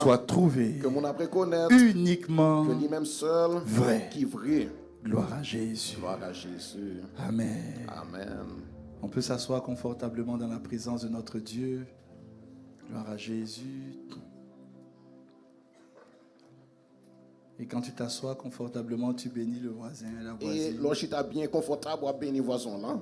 soit trouvé que mon après connaître uniquement que lui-même seul vrai. qui vrai. Gloire à Jésus. Gloire à Jésus. Amen. Amen. On peut s'asseoir confortablement dans la présence de notre Dieu. Gloire à Jésus. Et quand tu t'assois confortablement, tu bénis le voisin et la Et voisine. lorsque tu es bien confortable, à bénir voisin là.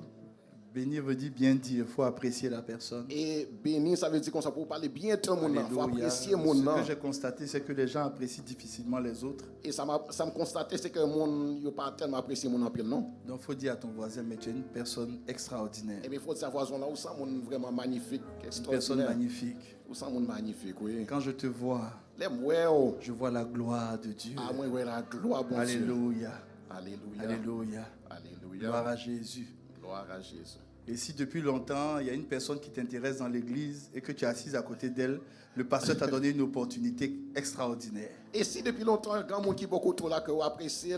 Bénir veut dire bien dire, il faut apprécier la personne. Et bénir, ça veut dire qu'on s'en peut parler bien tout le monde. Il faut Alléluia. apprécier mon Ce nom. que j'ai constaté, c'est que les gens apprécient difficilement les autres. Et ça me constaté, c'est que mon n'a pas tellement apprécié mon empire, non? Donc il faut dire à ton voisin, mais tu es une personne extraordinaire. Et bien, il faut dire à voisin là, où ça, mon vraiment magnifique, Une personne extraordinaire. magnifique. Où ça, mon magnifique, oui. Quand je te vois, Les mouets, je vois la gloire de Dieu. ah, moi, ouais, la gloire, bon Dieu. Alléluia. Alléluia. Alléluia. Alléluia. Gloire à Jésus. Gloire à Jésus. Et si depuis longtemps, il y a une personne qui t'intéresse dans l'église et que tu es assise à côté d'elle, le pasteur t'a donné une opportunité extraordinaire. Et si depuis longtemps, un grand monde qui est beaucoup trop là, que vous appréciez,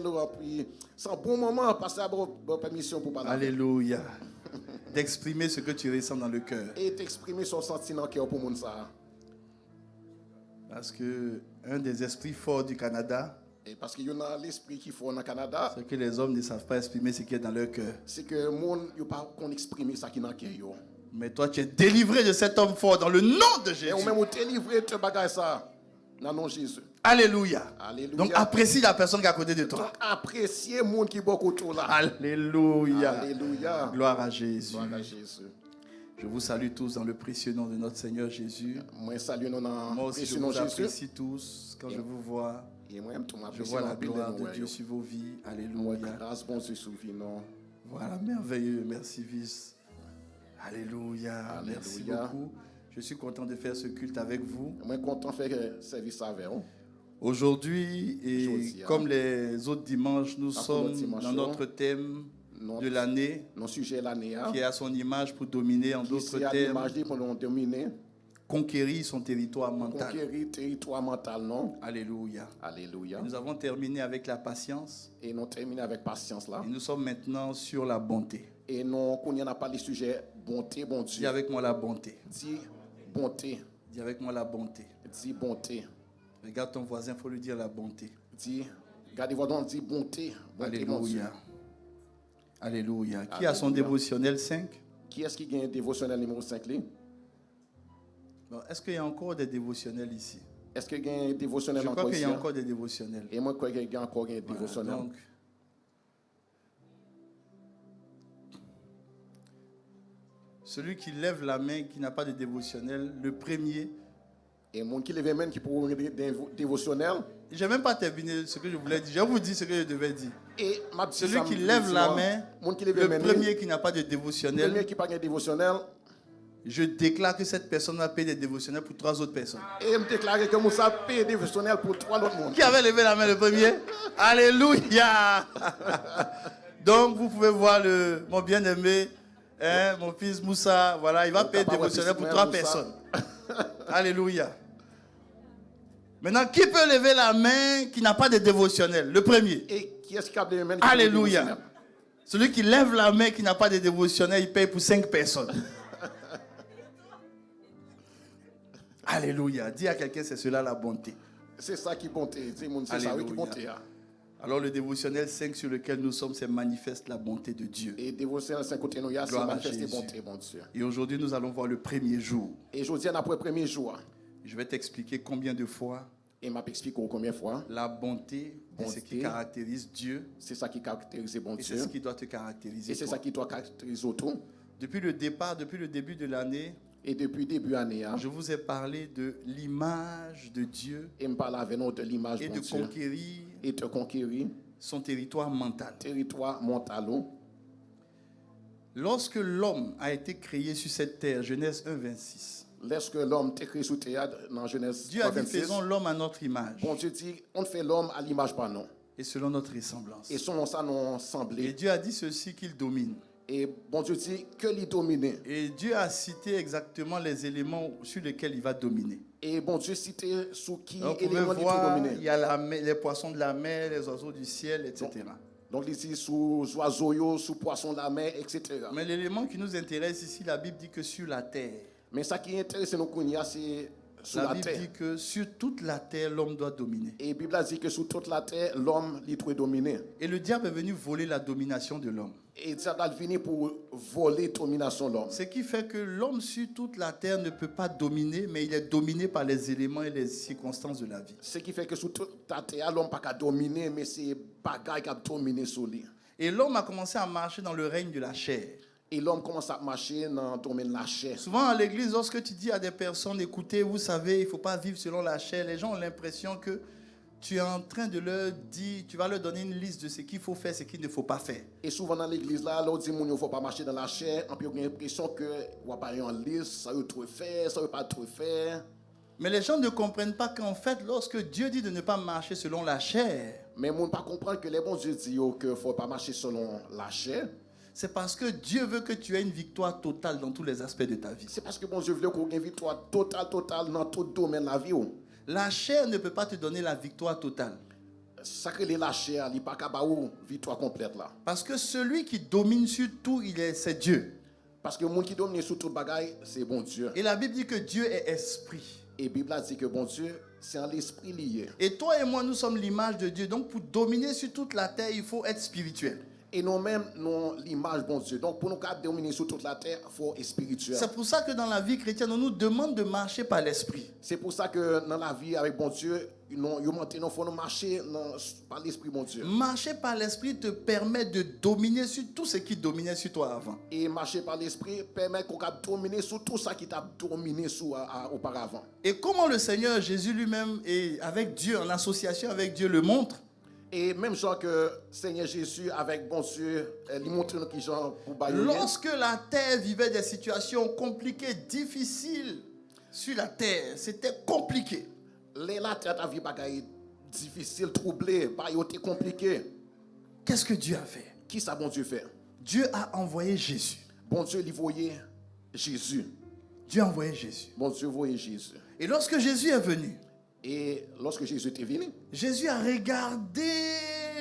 c'est un bon moment, passer à votre permission pour parler. Alléluia. D'exprimer ce que tu ressens dans le cœur. Et d'exprimer son sentiment qui est pour mon ça. Parce que un des esprits forts du Canada, Et parce qu'il y a l'esprit qu'il faut au Canada, c'est que les hommes ne savent pas exprimer ce qui est dans leur cœur. c'est que le monde n'a pas qu'on exprime ça qui est dans le cœur. Mais toi, tu es délivré de cet homme fort dans le nom de Et Jésus. on même délivré de bagage ça. Dans le nom de Jésus. Alléluia. Alléluia. Donc apprécie la personne qui est à côté de toi. Donc appréciez le monde qui est beaucoup trop là. Alléluia. Alléluia. Gloire à Jésus. Gloire à Jésus. Je vous salue tous dans le précieux nom de notre Seigneur Jésus. Moi, salue nous dans Moi le aussi, je précieux nom vous de Jésus. apprécie tous quand je vous vois. Et moi, tout Je m'apprécie vois dans la le pays gloire de de Dieu nous. sur vos vies. Moi, Alléluia. grâce, bon Dieu, souviens-nous. Voilà, merveilleux. Merci, Vice. Alléluia. Merci Alléluia. beaucoup. Je suis content de faire ce culte avec vous. Moi, content de faire service avec vous. Aujourd'hui, et Aujourd'hui, comme les autres dimanches, nous Comme sommes l'autre dimanche, dans notre thème Notre- de l'année, Notre sujet l'année, qui est à son image pour dominer, en qui d'autres c'est à termes, l'image pour nous dominer, conquérir son territoire mental. conquérir le territoire mental, non? Alléluia. Alléluia. Nous avons terminé avec la patience Et nous terminons avec patience là. et nous sommes maintenant sur la bonté. Et nous, qu'on n'y en a pas les sujets bonté, bon Dis Dieu. avec moi la bonté. Dis bonté. Dis avec moi la bonté. Dis bonté. Regarde ton voisin, il faut lui dire la bonté. Dis, regardez-vous donc, dis bonté. Bonté, mon Dieu. Alléluia. Alléluia. Qui a son dévotionnel 5? Qui est-ce qui gagne dévotionnel numéro 5 là? Bon, est-ce qu'il y a encore des dévotionnels ici? Est-ce qu'il y a un dévotionnel Je crois encore qu'il y ici? a encore des dévotionnels. Et moi, je crois qu'il y a encore un Voilà, dévotionnel. donc, celui qui lève la main, qui n'a pas de dévotionnel, le premier. Et mon qui lève même qui pour un dévotionnel. Je n'ai même pas terminé ce que je voulais dire. Je vous dis ce que je devais dire. Et ma petite Celui femme qui dit, lève la main, mon qui lève le main, premier qui n'a pas de le premier dévotionnel, qui n'a pas un dévotionnel. je déclare que cette personne va payer des dévotionnels pour 3 autres personnes. Et me déclarer que Moussa paye dévotionnel pour 3 autres monde. Qui avait levé la main le premier? Alléluia! Donc, vous pouvez voir mon bien-aimé, hein, mon fils Moussa, voilà, il va payer des dévotionnels pour 3 personnes. Alléluia. Maintenant, qui peut lever la main qui n'a pas de dévotionnel? Le premier. Et qui est-ce qui a levé la main? Alléluia. Celui qui lève la main qui n'a pas de dévotionnel, il paye pour 5 personnes. Alléluia. Dis à quelqu'un, c'est cela la bonté. C'est ça qui est bonté. C'est ça qui est Alléluia. bonté. Hein. Alors le dévotionnel 5 sur lequel nous sommes, c'est manifeste la bonté de Dieu. Et dévotionnel 5 côté nous, c'est Gloire à manifester Jésus. bonté, mon Dieu. Et aujourd'hui, nous allons voir le premier jour. Et je dis après le premier jour, Je vais t'expliquer combien de fois et m'a expliqué combien de fois, la bonté est ce qui Bonté. caractérise Dieu c'est ça qui caractérise bon et c'est Dieu. ce qui doit te caractériser. Et c'est toi. ça qui doit caractériser autour. Depuis le départ, depuis le début de l'année, Et depuis début année, hein, je vous ai parlé de l'image de Dieu et me parle avec nous de l'image et bon de Dieu. conquérir Et de conquérir son territoire mental. territoire mental. Lorsque l'homme a été créé sur cette terre, Genèse 1, 26, Lorsque l'homme t'écrit sous théâtre dans Genèse Dieu a dit 3:26, faisons l'homme à notre image bon Dieu dit, on fait l'homme à l'image par nous. et selon notre ressemblance. Et selon ça, nous Et semblé. Dieu a dit ceci qu'il domine. Et bon Dieu dit que l'y dominer. Et Dieu a cité exactement les éléments sur lesquels il va dominer. Et bon Dieu cité sous qui Donc, vous pouvez élément il peut voir, il dominer. y a les poissons de la mer, les oiseaux du ciel, etc. Donc ici sous oiseaux, sous poissons de la mer, etc. Mais l'élément qui nous intéresse ici, la Bible dit que sur la terre, Mais ça qui intéresse nous Kounia, c'est sur La la Bible terre. dit que sur toute la terre, l'homme doit dominer. Et la Bible a dit que sur toute la terre, l'homme il doit dominer. Et le diable est venu voler la domination de l'homme. Et ça doit venir pour voler la domination de l'homme. Ce qui fait que l'homme sur toute la terre ne peut pas dominer, mais il est dominé par les éléments et les circonstances de la vie. Ce qui fait que sur toute la terre, l'homme n'a pas dominer, mais c'est bagaille qui a dominé sur lui. Et l'homme a commencé à marcher dans le règne de la chair. Et l'homme commence à marcher dans le domaine de la chair. Souvent à l'église, lorsque tu dis à des personnes, écoutez, vous savez, il ne faut pas vivre selon la chair, les gens ont l'impression que tu es en train de leur dire, tu vas leur donner une liste de ce qu'il faut faire, ce qu'il ne faut pas faire. Et souvent dans l'église, là, l'on dit qu'il ne faut pas marcher dans la chair. Et puis on a l'impression que on va pas y en liste, ça veut trop faire, ça veut pas trop faire. Mais les gens ne comprennent pas qu'en fait, lorsque Dieu dit de ne pas marcher selon la chair, Mais on ne peut pas comprendre que les bons Dieu disent qu'il ne faut pas marcher selon la chair. c'est parce que Dieu veut que tu aies une victoire totale dans tous les aspects de ta vie. C'est parce que bon Dieu veut qu'on ait une victoire totale dans tout domaine de la vie. La chair ne peut pas te donner la victoire totale. Ça que la chair, il n'y a pas qu'à une victoire complète là. Parce que celui qui domine sur tout, c'est Dieu. Parce que le monde qui domine sur tout bagaille, c'est bon Dieu. Et la Bible dit que Dieu est esprit. Et la Bible a dit que bon Dieu, c'est en l'esprit lié. Et toi et moi, nous sommes l'image de Dieu. Donc pour dominer sur toute la terre, il faut être spirituel. Et nous-mêmes, nous avons l'image bon Dieu. Donc pour nous dominer sur toute la terre, il faut être spirituel. C'est pour ça que dans la vie chrétienne, on nous demande de marcher par l'esprit. C'est pour ça que dans la vie avec bon Dieu, il faut nous marcher par l'esprit bon Dieu. Marcher par l'esprit te permet de dominer sur tout ce qui dominait sur toi avant. Et marcher par l'esprit permet qu'on puisse dominer sur tout ça qui t'a dominé auparavant. Et comment le Seigneur Jésus lui-même est avec Dieu, en association avec Dieu, le montre. Et même genre que Seigneur Jésus avec bon Dieu, il montre nous qui genre pour bailler. Lorsque la terre vivait des situations compliquées, difficiles sur la terre, c'était compliqué. La terre ta vie bagaille difficile, troublée, bailloté compliqué. Qu'est-ce que Dieu a fait? Qui ça bon Dieu fait? Dieu a envoyé Jésus. Bon Dieu il voyait Jésus. Dieu a envoyé Jésus. Bon Dieu voyait Jésus. Et lorsque Jésus est venu, Et lorsque Jésus était venu, Jésus a regardé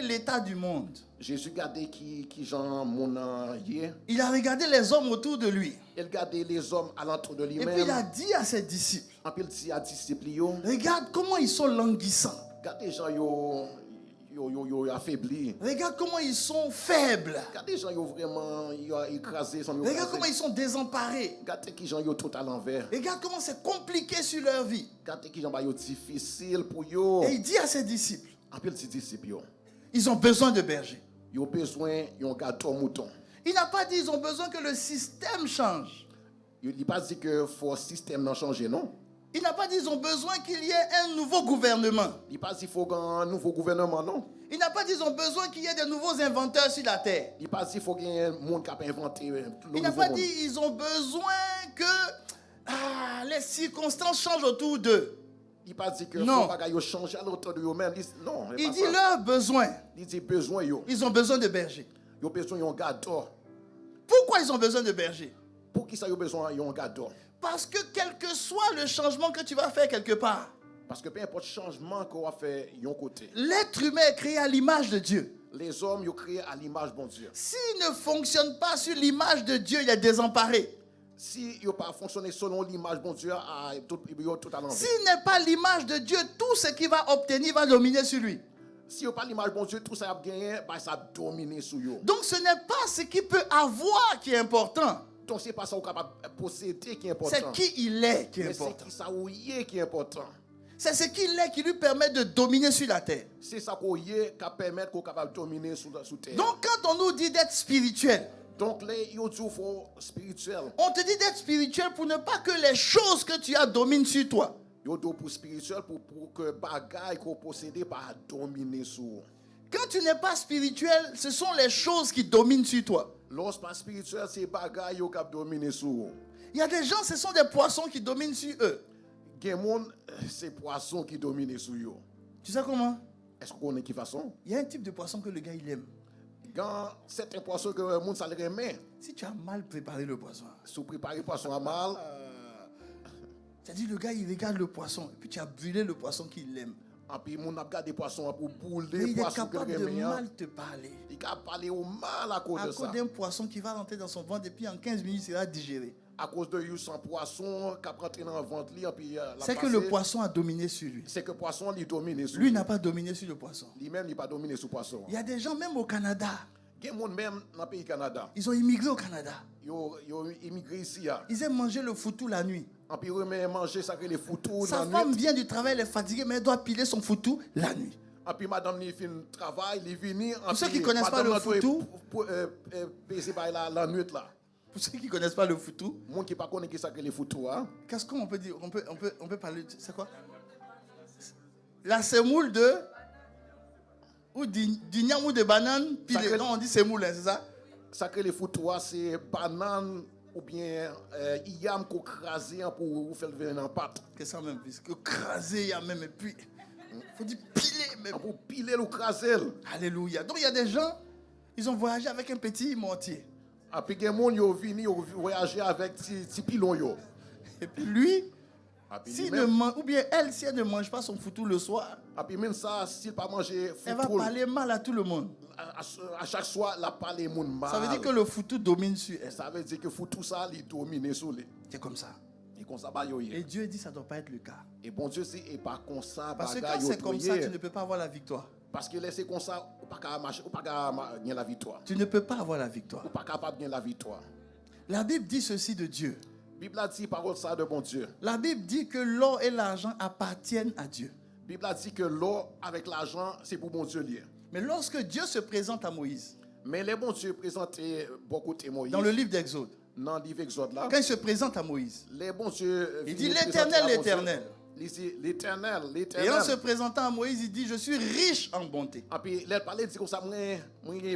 l'état du monde. Jésus regardait qui genre mon hier. Il a regardé les hommes autour de lui. Il regardait les hommes alentour de Et lui-même. puis il a dit à ses disciples, En plus, il dit à disciples, yo, regarde comment ils sont languissants. regardez les gens yo affaiblis. Regarde comment ils sont faibles. Regardez les gens yo vraiment yo écrasés, Regarde comment ils sont désemparés. regardez qui gens yo tout à l'envers. Regarde comment c'est compliqué sur leur vie. Regardez qui gens ba yo difficile pour yo. Et il dit à ses disciples, En plus, il dit disciples yo, ils ont besoin de bergers. yo besoin yon gâteau mouton. Il n'a pas dit ils ont besoin que le système change. Il n'a pas dit que faut système non changer non. Il n'a pas dit ils ont besoin qu'il y ait un nouveau gouvernement. Il n'a pas dit qu'il faut un nouveau gouvernement non. Il n'a pas dit ils ont besoin qu'il y ait de nouveaux inventeurs sur la terre. Il n'a pas dit qu'il faut qu'il y ait un monde qui a inventé le Il n'a nouveau pas monde. dit ils ont besoin que les circonstances changent autour d'eux. Il n'a pas dit que Non. faut pas yo changer à l'autre de eux-mêmes. Non, Il pas dit ça. leurs besoins. Il dit besoin yo. Ils ont besoin de bergers. Yo besoin yon gâteau. Pourquoi ils ont besoin de bergers? Pour qui ça yo besoin yon gâteau? Parce que quel que soit le changement que tu vas faire quelque part, Parce que peu importe changement qu'on va faire yon côté, l'être humain est créé à l'image de Dieu. les hommes yo créé à l'image bon Dieu. S'il ne fonctionne pas sur l'image de Dieu, il est désemparé. Si yo pas fonctionné selon l'image bon Dieu, yo tout à l'envers. S'il n'est pas l'image de Dieu, tout ce qu'il va obtenir va dominer sur lui. Si yo pas l'image bon Dieu, tout ça a gagné, bah ça a dominé sur yo. Donc ce n'est pas ce qu'il peut avoir qui est important, Donc c'est pas ça qu'on capable de posséder qui est important. c'est qui il est qui est Mais c'est important. qui ça ou y est qui est important. C'est ce qu'il est qui lui permet de dominer sur la terre. C'est ça qu'on y est qui permet qu'on capable de dominer sous terre. Donc quand on nous dit d'être spirituel, Donc les yo dit faut spirituel. on te dit d'être spirituel pour ne pas que les choses que tu as dominent sur toi. Yo do pour spirituel pour que bagaille qu'on possède pas dominer sur. Quand tu n'es pas spirituel, ce sont les choses qui dominent sur toi. Lorsque pas spirituel, c'est bagaille yo cap dominer sur. Il y a des gens, ce sont des poissons qui dominent sur eux. Gen monde c'est poisson qui domine sur yo. Tu sais comment? Est-ce qu'on est qui façon? Il y a un type de poisson que le gars il aime. Quand certains poissons que le monde ça le remet, Si tu as mal préparé le poisson, sous préparer poisson à mal, c'est-à-dire le gars il regarde le poisson et puis tu as brûlé le poisson qu'il aime. et puis mon a gardé poisson pour Mais bouler il est poisson que capable de remet. mal te parler. Il a parlé au mal à cause À de cause ça. d'un poisson qui va rentrer dans son ventre et puis en 15 minutes il sera digéré. à cause de you sans poisson, qui a rentré dans le ventre, puis c'est que le poisson a dominé sur lui. C'est que le poisson, il domine sur lui. N'a pas dominé sur le poisson. Lui-même, il n'a pas dominé sur le poisson. Il y a des gens, même au Canada. Il y a des gens même dans le pays Canada. Ils ont immigré au Canada. Ils ont immigré ici. Ils aiment manger le foutou la nuit. Et puis, ils aiment manger ça que les foutous. Sa femme vient du travail, elle est fatiguée, mais elle doit piler son foutou la nuit. Et puis, madame, il fait un travail, il vient. Pour ceux qui ne connaissent pas le foutou, la nuit là. Pour ceux qui ne connaissent pas le foutou, monde qui ne connaît pas ça que les foutous. Qu'est-ce qu'on peut dire? On peut parler. C'est quoi? La semoule de. Ou d'igname ou de banane pilée. Non, on dit semoule, hein, c'est ça? Ça que les foutous, c'est banane ou bien yam qu'on crase pour faire venir en pâte. Que ça même, puisque craser, il y a même. Et puis, il faut dire piler même. Pour piler ou craser. Alléluia. Donc il y a des gens, ils ont voyagé avec un petit mortier. Et puis, il y a des gens qui sont venus voyager avec petit pilon. Et puis lui, ou bien elle, si elle ne mange pas son foutou le soir, et puis même ça, s'il pas manger foutou, elle va parler mal à tout le monde. À chaque soir, elle parle mal. Ça veut dire que le foutou domine sur elle. Ça veut dire que foutou ça, il domine sur lui. C'est comme ça. Et Dieu dit que ça ne doit pas être le cas. Et bon Dieu, c'est pas comme ça. Parce que quand c'est comme ça, tu ne peux pas avoir la victoire. Parce que laisser comme ça, ou pas gagner la victoire. Tu ne peux pas avoir la victoire. Ou pas capable de gagner la victoire. La Bible dit ceci de Dieu. La Bible a dit parole ça de bon Dieu. La Bible dit que l'or et l'argent appartiennent à Dieu. La Bible a dit que l'or avec l'argent, c'est pour bon Dieu lié. Mais lorsque Dieu se présente à Moïse, mais les bons Dieu présentent beaucoup de Moïse. Dans le livre d'Exode. Dans le livre d'Exode là. Quand il se présente à Moïse, les bons Dieu. Il dit l'Éternel, l'Éternel. L'Éternel. Et en se présentant à Moïse, il dit je suis riche en bonté. Et puis il parlait dit comme ça, moi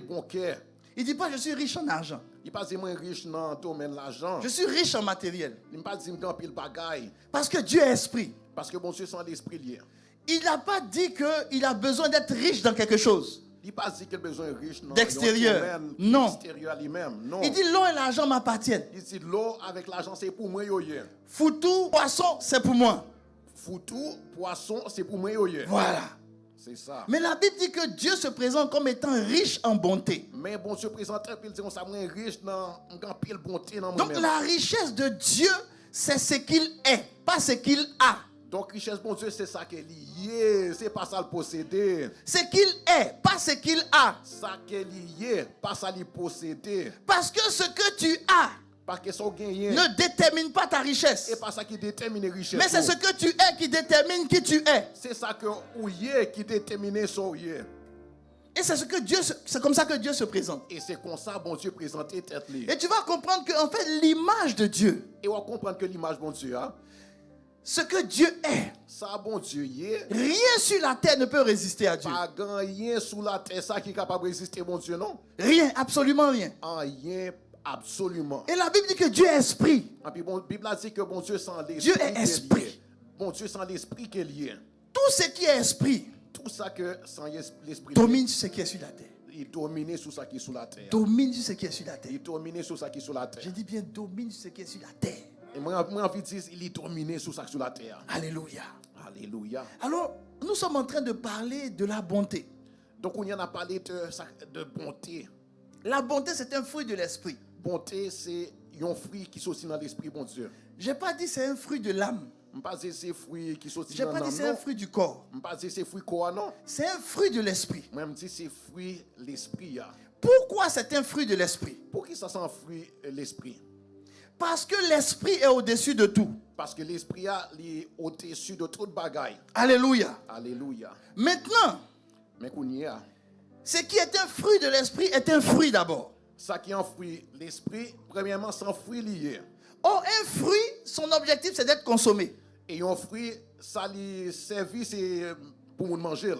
bon cœur. Il dit pas je suis riche en argent. Il pas dit moi riche dans le domaine de l'argent. Je suis riche en matériel. Il pas dit moi pile bagaille. Parce que Dieu est esprit. Parce que bon Dieu c'est l'esprit lié. Il n'a pas dit qu'il a besoin d'être riche dans quelque chose. Il n'a pas dit qu'il a besoin de riche d'extérieur. Non. Extérieur lui-même. Non. Il dit l'eau et l'argent m'appartiennent. Il dit l'eau avec l'argent c'est pour moi. Foutou, poisson, c'est pour moi. Foutou, poisson, c'est pour moi. Voilà. C'est ça. Mais la Bible dit que Dieu se présente comme étant riche en bonté. Mais bon Dieu présente il dit qu'on est riche dans pile bonté dans moi-même. Donc la richesse de Dieu, c'est ce qu'il est, pas ce qu'il a. Donc richesse bon Dieu c'est ça qu'il est, c'est pas ça le posséder. Ce qu'il est, pas ce qu'il a. Ça qu'il est, pas ça le posséder. Parce que ce que tu as parce que ça gagné ne détermine pas ta richesse. Et pas ça qui détermine la richesse. Mais c'est ce que tu es qui détermine qui tu es. C'est ça que ou est qui détermine ça ou est. Et c'est comme ça que Dieu se présente. Et c'est comme ça bon Dieu présenter tête li. Et tu vas comprendre que en fait l'image de Dieu. Et on va comprendre que l'image bon Dieu ce que Dieu est. Ça bon Dieu est. Rien sur la terre ne peut résister à Dieu. Pas rien sur la terre ça qui est capable de résister bon Dieu non. Rien, absolument rien. Rien. Absolument. Et la Bible dit que Dieu est esprit. Et puis la Bible dit que bon Dieu sans l'esprit. Dieu est esprit. Bon Dieu sans l'esprit qu'il y est. Tout ce qui est esprit. Tout ça que sans l'esprit. Domine sur ce qui est sur la terre. Il domine sur ce qui est sur la terre. Domine sur ce qui est sur la terre. Il domine sur ce qui est sur la terre. Je dis bien domine sur ce qui est sur la terre. Et moi envie de dire il est dominé sur ce qui est sur la terre. Alléluia. Alléluia. Alors, nous sommes en train de parler de la bonté. Donc on y en a parlé de bonté. La bonté c'est un fruit de l'esprit. Bonté, c'est un fruit qui sortit dans l'esprit, bon Dieu. Je n'ai pas dit c'est un fruit de l'âme. Je n'ai pas dit c'est un fruit qui sortit dans l'âme. Je n'ai pas dit c'est un fruit du corps. Je n'ai pas dit c'est un fruit corps, non. C'est un fruit de l'esprit. Moi, je dis c'est un fruit de l'esprit. Pourquoi c'est un fruit de l'esprit? Pourquoi ça c'est un fruit de l'esprit? Parce que l'esprit est au-dessus de tout. Parce que l'esprit est au-dessus de toute bagaille. Alléluia. Alléluia. Maintenant, ce qui est un fruit de l'esprit est un fruit d'abord. Ça qui est un fruit, l'esprit, premièrement, c'est un fruit lié. Or, un fruit, son objectif, c'est d'être consommé. Et un fruit, ça lui servit, c'est pour manger.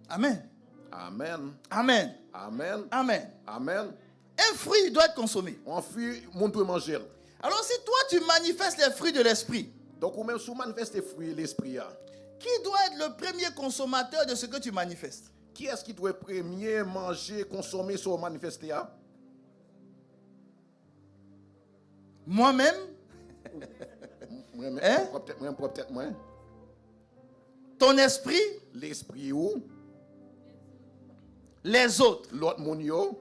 Amen. Amen. Amen. Amen. Amen. Amen. Un fruit doit être consommé. Un fruit, on doit manger. Alors, si toi, tu manifestes les fruits de l'esprit, donc, ou même si tu manifestes les fruits de l'esprit, qui doit être le premier consommateur de ce que tu manifestes? Qui est-ce qui doit premier manger, consommer, se manifester? Moi-même. Hein? Peut-être moi. Ton esprit. L'esprit ou? Les autres. L'autre monde yo.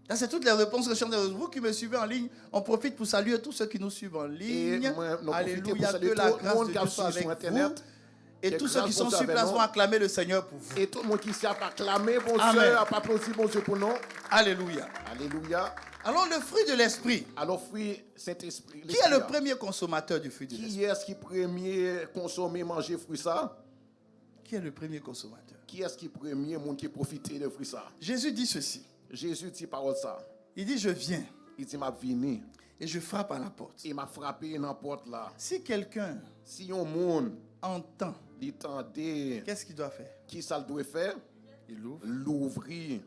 Là, c'est toutes les réponses que je donne. Vous qui me suivez en ligne, on profite pour saluer tous ceux qui nous suivent en ligne. Alléluia, que la grâce de Dieu soit avec vous. Et tous ceux qui sont sur place vont acclamer le Seigneur pour vous. Et tout le monde qui sait acclamer bon Dieu, applaudir bon Dieu pour nous. Alléluia. Alléluia. Alors, le fruit de l'esprit. Alors, fruit Saint-Esprit. Qui est le premier consommateur du fruit de l'esprit? Qui est-ce qui premier consommer, manger fruit ça? Qui est le premier consommateur? Qui est-ce qui premier monde qui profite de fruit ça? Jésus dit ceci. Jésus dit parole ça. Il dit, je viens. Il dit, m'a venu. Et je frappe à la porte. Il m'a frappé dans la porte là. Si quelqu'un Si un monde entend, qu'est-ce qu'il doit faire? Qui ça doit faire? Il l'ouvre. L'ouvrir.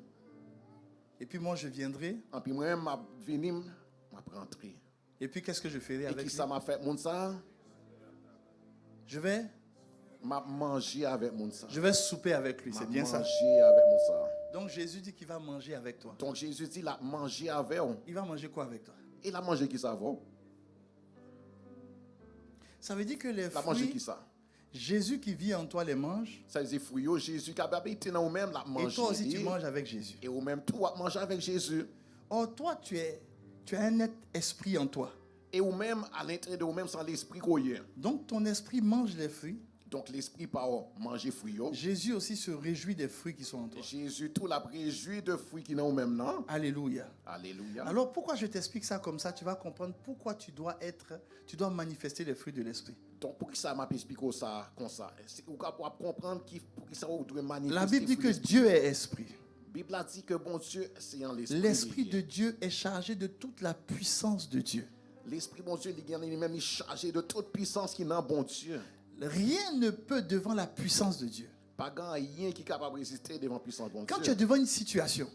Et puis moi je viendrai. Et puis moi m'a venu, m'a rentrer. Et puis qu'est-ce que je ferai avec lui? Et qui ça m'a fait mon ça? Je vais manger avec mon ça. Je vais souper avec lui, c'est bien ça. Manger avec mon ça. Donc Jésus dit qu'il va manger avec toi. Donc Jésus dit il a mangé avec vous. Il va manger quoi avec toi? Il a mangé qui ça va? Ça veut dire que les fruits, mangé qui ça? Jésus qui vit en toi les mange. Ça veut dire fruits, Jésus qui a habité dans vous-même la manger. Et toi aussi tu manges avec Jésus. Et vous-même toi manger avec Jésus. Or toi tu as un net esprit en toi. Et vous-même à l'intérieur de vous-même sans l'esprit qu'on y est. Donc ton esprit mange les fruits. Donc l'esprit par manger fruits. Jésus aussi se réjouit des fruits qui sont en toi. Jésus tout la réjouit de fruits qui n'ont même non. Alléluia. Alléluia. Alors pourquoi je t'explique ça comme ça, tu vas comprendre pourquoi tu dois manifester les fruits de l'esprit. Donc pour qui ça m'a expliqué ça comme ça? Vous pouvez comprendre pour qui ça vous doit manifester. La Bible dit que Dieu est esprit. La Bible a dit que bon Dieu c'est en l'esprit. L'esprit de Dieu est chargé de toute la puissance de Dieu. L'esprit bon Dieu lui-même est chargé de toute puissance qui n'a bon Dieu. Rien ne peut devant la puissance de Dieu. Pas rien qui est capable de résister devant la puissance de Dieu. Quand tu es devant une situation,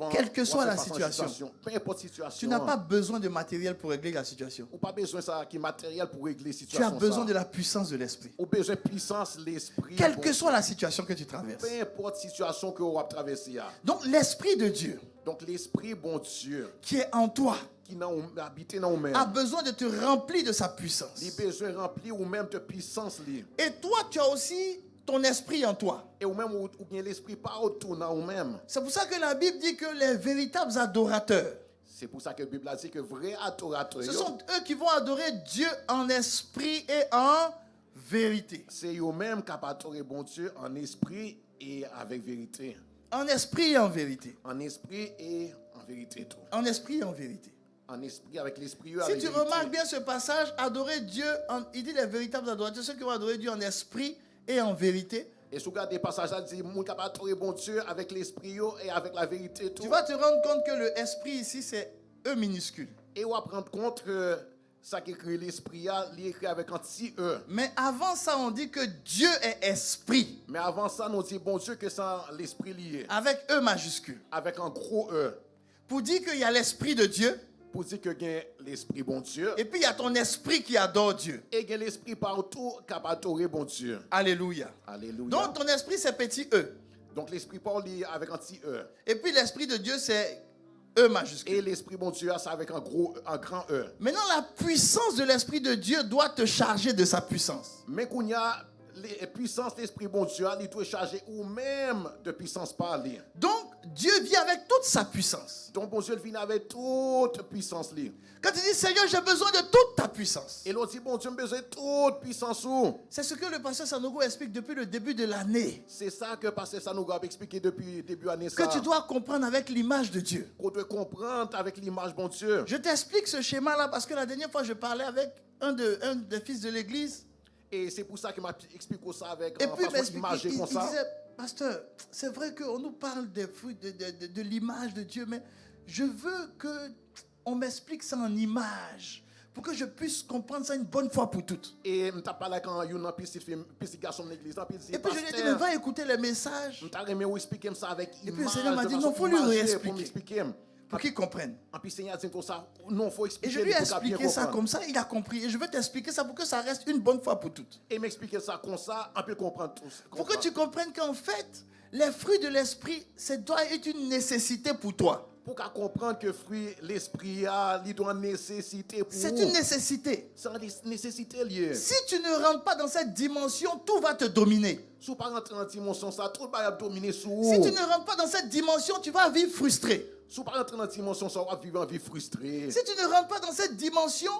quelle que soit la situation, peu importe situation, tu n'as pas besoin de matériel pour régler la situation. Ou pas besoin de matériel pour régler la situation. Tu as besoin de la puissance de l'esprit. Ou besoin de puissance de l'esprit. Quelle que soit la situation que tu traverses. Peu importe la situation que vous avez traversée. Donc l'esprit de Dieu, donc l'esprit bon Dieu, qui est en toi, qui habite dans vous-même, a besoin de te remplir de sa puissance. Il a besoin de remplir ou même de puissance. Et toi, tu as aussi ton esprit en toi. Et ou même ou l'esprit pas autour dans vous-même. C'est pour ça que la Bible dit que les véritables adorateurs, c'est pour ça que la Bible a dit que vrais adorateurs, ce sont eux qui vont adorer Dieu en esprit et en vérité. C'est eux-mêmes qui adorent bon Dieu en esprit et avec vérité. En esprit et en vérité. En esprit et en vérité tout. En esprit et en vérité. En esprit, avec l'esprit. Si tu remarques bien ce passage, adorer Dieu, il dit les véritables adorateurs, ceux qui vont adorer Dieu en esprit et en vérité. Et si vous regardez le passage, il dit, mon capable adorer bon Dieu avec l'esprit et avec la vérité tout. Tu vas te rendre compte que le esprit ici, c'est E minuscule. Et on va prendre compte que ça qui écrit l'esprit, il écrit avec un petit E. Mais avant ça, on dit que Dieu est esprit. Mais avant ça, on dit bon Dieu que c'est l'esprit lié. Avec E majuscule. Avec un gros E. Pour dire qu'il y a l'esprit de Dieu. Pour dire que il y a l'esprit bon Dieu. Et puis il y a ton esprit qui adore Dieu. Et il y a l'esprit partout qui adore bon Dieu. Alléluia. Alléluia. Donc ton esprit c'est petit E. Donc l'esprit parle avec un petit E. Et puis l'esprit de Dieu c'est E majuscule. Et l'esprit bon Dieu c'est avec un grand E. Maintenant la puissance de l'esprit de Dieu doit te charger de sa puissance. Mais qu'on y a la puissance de l'esprit bon Dieu, il doit charger ou même de puissance par lui. Donc Dieu vient avec toute sa puissance. Donc bon Dieu vient avec toute puissance lui. Quand il dit Seigneur, j'ai besoin de toute ta puissance. Et l'autre dit bon Dieu, j'ai besoin de toute puissance. C'est ce que le pasteur Sanogo explique depuis le début de l'année. C'est ça que le pasteur Sanogo a expliqué depuis le début de l'année. Que tu dois comprendre avec l'image de Dieu. Qu'on doit comprendre avec l'image bon Dieu. Je t'explique ce schéma-là parce que la dernière fois je parlais avec un des fils de l'église. Et c'est pour ça qu'il m'a expliqué ça avec et puis imagé comme ça. Il disait, pasteur, c'est vrai qu'on nous parle des fruits de l'image de Dieu, mais je veux qu'on m'explique ça en image pour que je puisse comprendre ça une bonne fois pour toutes. Et je parlé avec un petit garçon de l'église. Et puis je lui ai dit, mais va écouter les messages. Je t'ai expliqué ça avec image. Et puis le Seigneur m'a dit, non, il faut lui réexpliquer. Pour qu'il comprenne. Et je lui ai expliqué ça comme ça, il a compris. Et je veux t'expliquer ça pour que ça reste une bonne fois pour toutes. Et m'expliquer ça comme ça, on peut comprendre tout. Pour que tu comprennes qu'en fait, les fruits de l'esprit, ça doit être une nécessité pour toi. Pour qu'à comprendre que fruit l'esprit il doit nécessité pour. C'est une nécessité. C'est une nécessité liée. Si tu ne rentres pas dans cette dimension, tout va te dominer. Si tu ne rentres pas dans cette dimension, ça tout va dominer sur. Si tu ne rentres pas dans cette dimension, tu vas vivre frustré. Si vous ne rentrez dans cette dimension, ça va vivre une vie frustrée. Si tu ne rentres pas dans cette dimension,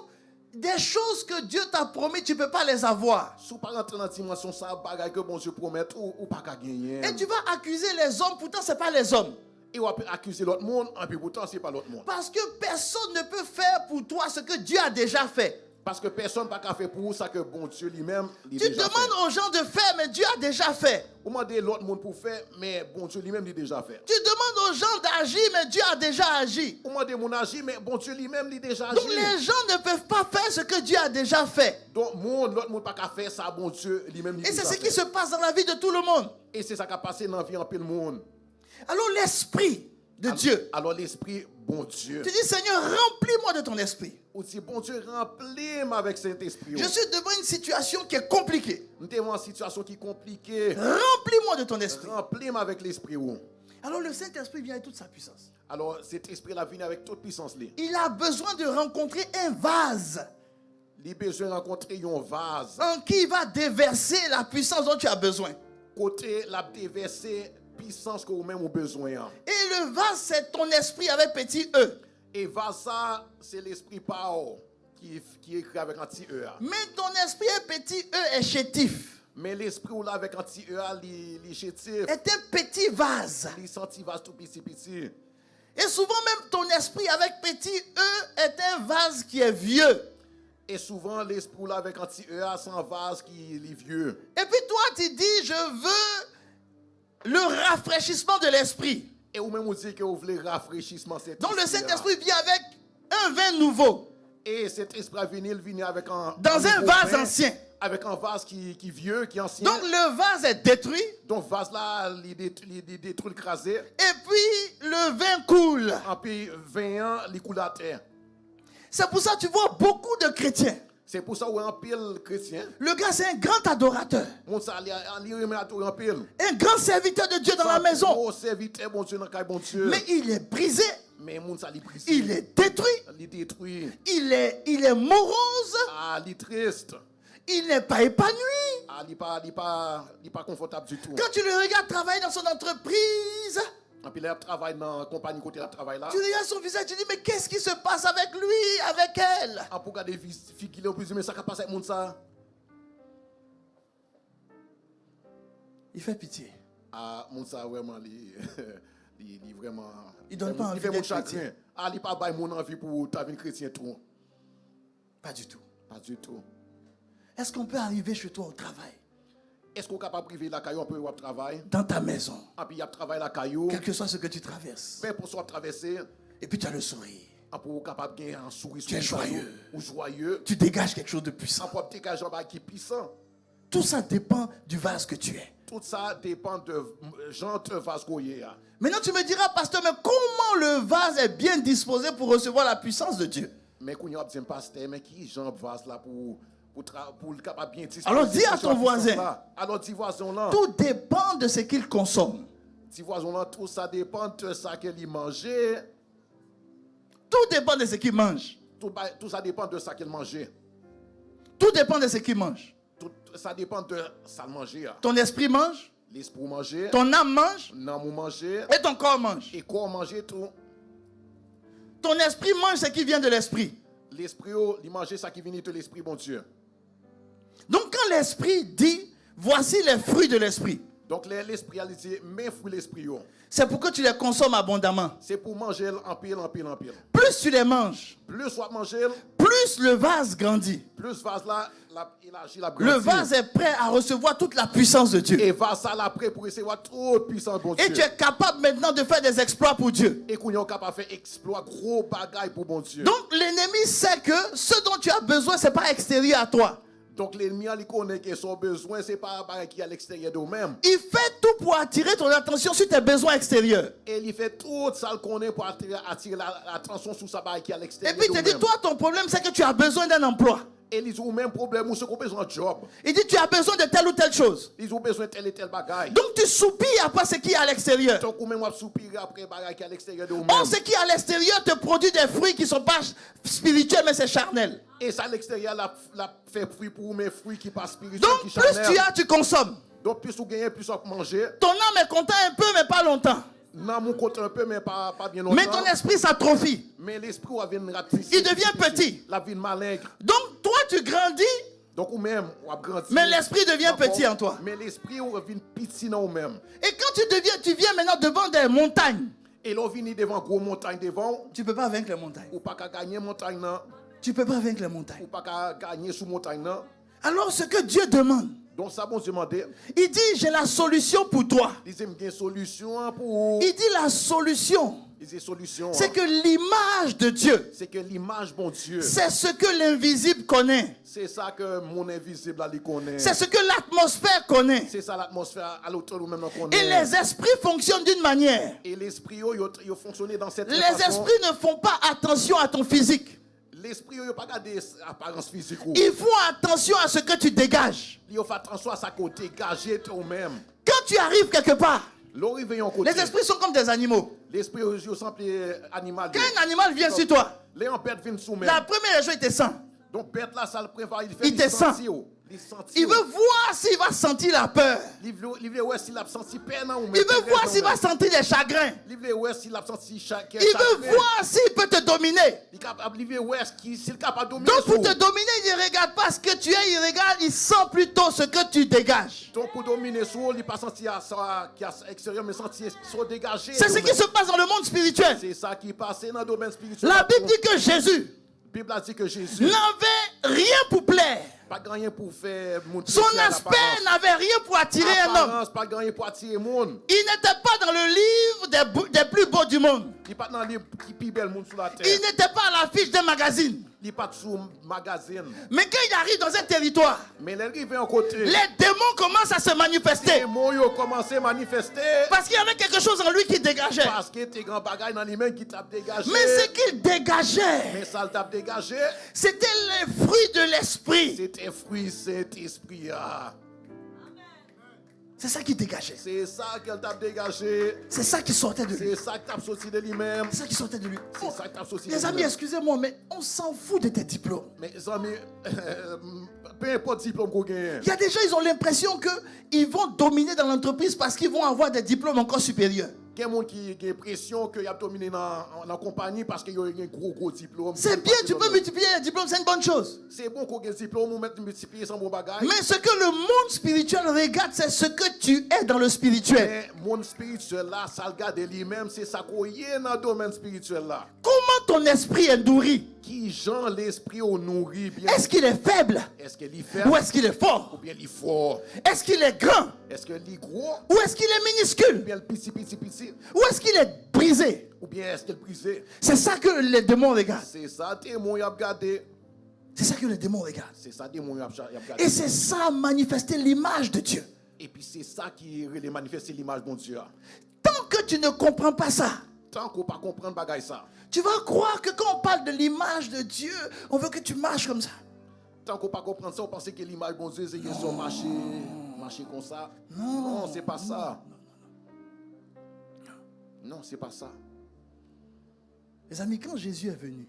des choses que Dieu t'a promis, tu ne peux pas les avoir. Si vous ne rentrez dans cette dimension, ça va que bon Dieu promet ou pas qu'à gagner. Et tu vas accuser les hommes, pourtant ce n'est pas les hommes. Et on peut accuser l'autre monde, et puis pourtant ce n'est pas l'autre monde. Parce que personne ne peut faire pour toi ce que Dieu a déjà fait. Parce que personne n'a pas fait pour vous ça que bon Dieu lui-même Tu demandes aux gens de faire, mais Dieu a déjà fait. Vous demandez l'autre monde pour faire, mais bon Dieu lui-même l'a déjà fait. Tu demandes aux gens d'agir, mais Dieu a déjà agi. Vous demandez mon agir, mais bon Dieu lui-même l'a déjà agi. Donc les gens ne peuvent pas faire ce que Dieu a déjà fait. Donc l'autre monde pas qu'à faire ça, bon Dieu lui-même l'a Et déjà c'est fait. ce qui se passe dans la vie de tout le monde. Et c'est ça qui a passé dans la vie en peu le monde. Alors l'esprit de Dieu. Alors l'esprit, bon Dieu. Tu dis Seigneur, remplis-moi de ton esprit. Ou si bon Dieu remplis-moi avec cet esprit. Je suis devant une situation qui est compliquée. Nous sommes dans une situation qui est compliquée. Remplis-moi de ton esprit. Remplis-moi avec l'esprit. Alors le Saint-Esprit vient avec toute sa puissance. Alors cet esprit-là vient avec toute puissance. Il a besoin de rencontrer un vase. Il a besoin de rencontrer un vase. En qui il va déverser la puissance dont tu as besoin. Côté la déverser puissance que vous-même avez besoin. Et le vase, c'est ton esprit avec petit E. Et vase ça, c'est l'esprit Pao qui est écrit avec un petit E. Mais ton esprit avec petit E est chétif. Mais l'esprit ou là avec un petit E, il est chétif. Est un petit vase. Il senti vase tout petit. Et souvent même ton esprit avec petit E est un vase qui est vieux. Et souvent l'esprit ou là avec un petit E, c'est un vase qui est vieux. Et puis toi tu dis je veux le rafraîchissement de l'esprit. Et vous-même vous dites que vous voulez rafraîchissement cet Donc le Saint-Esprit vient avec un vin nouveau. Et cet esprit vient avec un vase vin, ancien. Avec un vase qui vieux, qui est ancien. Donc le vase est détruit. Donc le vase là, il est détruit, écrasé. Et puis le vin coule. Et puis le vin, il coule à terre. C'est pour ça que tu vois beaucoup de chrétiens. C'est pour ça qu'on un pile chrétien. Le gars, c'est un grand adorateur. Un grand serviteur de Dieu dans la maison. Mais il est brisé. Il est détruit. Il est morose. Il est triste. Il n'est pas épanoui. Il n'est pas confortable du tout. Quand tu le regardes travailler dans son entreprise, et puis, il travaille dans la compagnie côté de travail là. tu regardes son visage, tu dis, mais qu'est-ce qui se passe avec lui, avec elle? Pour regarder les filles qui l'ont plus, mais ça qui passe avec mon ça. Il fait pitié. Mon ça vraiment, il vraiment. Il donne pas envie d'être chrétien. Il n'est pas bail mon envie pour ta vie chrétien tout. Pas du tout. Pas du tout. Est-ce qu'on peut arriver chez toi au travail? Est-ce qu'on est capable de priver la caillou, on peut travailler? Dans ta maison. Et puis il y a travail la caillou. Quel que soit ce que tu traverses. Mais pour soi traverser. Et puis tu as le sourire. Pour capable de gagner un sourire. Tu es joyeux. Ou joyeux. Tu dégages quelque chose de puissant. Pour dégager un qui est puissant. Tout ça dépend du vase que tu es. Tout ça dépend de genre de vase qu'on est. Maintenant tu me diras, pasteur, mais comment le vase est bien disposé pour recevoir la puissance de Dieu? Mais quand on a dit pasteur, mais qui genre vase là pour le capable bien disposer? Alors dis à ton voisin. Alors dis voisin là. Tout dépend de ce qu'il consomme. Dis voisin là, tout ça dépend de ce qu'il mange. Tout dépend de ce qu'il mange. Tout ça dépend de ce qu'il mange. Tout dépend de ce qu'il mange. Ça dépend de ça manger. Ton esprit mange. L'esprit mange. Ton âme mange. L'âme mange. Et ton corps mange. Et corps mange tout. Ton esprit mange ce qui vient de l'esprit. L'esprit, il mange ça qui vient de l'esprit, bon Dieu. Donc quand l'esprit dit, voici les fruits de l'esprit. Donc l'esprit a dit, mes fruits l'esprit. C'est pour que tu les consommes abondamment. C'est pour manger en pile. Plus tu les manges, plus soit manger, plus le vase grandit. Plus vase là, il agit la le vase est prêt à recevoir toute la puissance de Dieu. Et vase là prêt pour recevoir toute puissance bon Dieu. Et tu es capable maintenant de faire des exploits pour Dieu. Et qu'on est capable de faire exploit gros bagaille pour bon Dieu. Donc l'ennemi sait que ce dont tu as besoin, c'est pas extérieur à toi. Donc l'ennemi il connaît que son besoin c'est pas un qui est à l'extérieur de lui-même. Il fait tout pour attirer ton attention sur tes besoins extérieurs. Et il fait tout ça qu'on est pour attirer l'attention sur sa qui est à l'extérieur. Et puis il te dit, toi ton problème c'est que tu as besoin d'un emploi. Et ils ont le même problème, ou ceux qui ont besoin de job. Il dit, tu as besoin de telle ou telle chose. Ils ont besoin de telle et telle bagaille. Donc tu soupires après ce qui est à l'extérieur. Donc ou même soupir après bagaille qui est à l'extérieur de vous-même. Or, ce qui est à l'extérieur te produit des fruits qui ne sont pas spirituels, mais c'est charnel. Et ça à l'extérieur, la fait fruit pour mes fruits qui pas spirituels, donc qui charnel. Plus tu as, tu consommes. Donc plus tu gagnes, plus tu manges. Ton âme est content un peu, mais pas longtemps. Non, mon côté un peu, mais pas bien longtemps. Mais ton esprit s'atrophie. Mais l'esprit va venir rapetisser. Il devient petit. La vie maligre. Donc toi tu grandis, Donc ou même, on a grandi. mais l'esprit devient petit en toi. Mais l'esprit va petit dans nous-mêmes. Et quand tu viens maintenant devant des montagnes, Et là, on vient devant gros montagne devant. tu ne peux pas vaincre les montagnes. Ou pas qu'à gagner montagne non. Tu ne peux pas vaincre les montagnes. Ou pas qu'à gagner sous montagne non. Alors ce que Dieu demande, Donc ça, bon Dieu demandé. il dit j'ai la solution pour toi. Il dit une solution pour. Il dit la solution, Il dit solution. c'est que l'image de Dieu, C'est que l'image, bon Dieu. c'est ce que l'invisible connaît. C'est ça que mon invisible là, il connaît. C'est ce que l'atmosphère connaît. C'est ça l'atmosphère à l'auteur ou même Et connaît. les esprits fonctionnent d'une manière. Et l'esprit, il fonctionne dans cette Les façon. esprits ne font pas attention à ton physique. L'esprit, il n'a pas gardé l'apparence physique. Ils font attention à ce que tu dégages. Il fait attention à sa côté, dégagé toi-même. Quand tu arrives quelque part, L'arrivée en côté. les esprits sont comme des animaux. L'esprit, il semble animal. Quand un animal vient sur toi, Les bêtes viennent sous même. la première chose, il te sent. Donc, bête là, ça le prévoit. Il fait Il te sent. Il veut voir s'il va sentir la peur. Il veut voir s'il a senti peine ou Il veut voir s'il va sentir les chagrins. Il veut voir s'il a senti chacun. Il veut voir s'il peut te dominer. Il veut voir s'il est capable de dominer. Donc pour te dominer, il ne regarde pas ce que tu es, il regarde, il sent plutôt ce que tu dégages. Donc pour dominer sur, il n'a pas senti à l'extérieur, mais senti soit dégagé. C'est ce qui se passe dans le monde spirituel. C'est ça qui passe dans le domaine spirituel. La Bible dit que Jésus La Bible a dit que Jésus n'avait rien pour plaire. pas rien pour faire Son aspect n'avait rien pour attirer un homme. Pas rien pour attirer monde. Il n'était pas dans le livre des plus beaux du monde. Il pas dans les qui plus belle monde sur la terre. Il n'était pas à l'affiche d'un magazine. Il pas sous magazine. Mais quand il arrive dans un territoire, Mais l'arrivée en côté. les démons commencent à se Les manifester. démons ont commencé à manifester. Parce qu'il y avait quelque chose en lui qui dégageait. Parce que tes grands bagailles dans les mains qui t'a dégagé. Mais ce qu'il dégageait, Mais ça t'a dégagé. c'était les fruits de l'esprit. C'était fruit cet esprit. C'est ça qui dégageait. C'est ça qu'elle t'a dégagé. C'est ça qui sortait de lui. C'est ça que t'as sorti de lui-même. C'est ça qui sortait de lui. C'est ça que t'as sorti de Les amis, lui-même. excusez-moi, mais on s'en fout de tes diplômes. Mais les amis, peu importe le diplôme qu'on gagne. Il y a des gens, ils ont l'impression qu'ils vont dominer dans l'entreprise parce qu'ils vont avoir des diplômes encore supérieurs. Il y a des gens qui ont l'impression qu'il a dominé dans la compagnie parce qu'il y a un gros diplôme. C'est bien, tu peux multiplier les diplômes, c'est une bonne chose. C'est bon qu'on ait un diplôme, on met multiplier sans bon bagage. Mais ce que le monde spirituel regarde, c'est ce que tu es dans le spirituel. Mais mon spirituel là, ça le garde lui-même, c'est ça qu'on y est dans le domaine spirituel là. Comment ton esprit est nourri? Qui genre l'esprit au nourrit bien. Est-ce qu'il est faible? Est-ce qu'il est faible Ou est-ce qu'il est ou fort? bien il est fort? Est-ce qu'il est grand? Est-ce qu'il est gros Ou est-ce qu'il est ou minuscule? bien le petit Ou est-ce qu'il est brisé? ou bien est-ce qu'il est brisé? C'est ça que les démons regardent. C'est ça démon y a regardé. C'est ça que les démons regardent. C'est ça démon y a regardé. Et c'est ça manifester l'image de Dieu. Et puis c'est ça qui manifeste l'image de mon Dieu. Tant que tu ne comprends pas ça, Tant qu'on pas comprendre bagaille ça. tu vas croire que quand on parle de l'image de Dieu, on veut que tu marches comme ça. Tant qu'on pas comprendre ça, on pense que l'image de mon Dieu c'est qu'ils sont marcher comme ça. Non, c'est pas ça. Non, c'est pas ça. Les amis, quand Jésus est venu,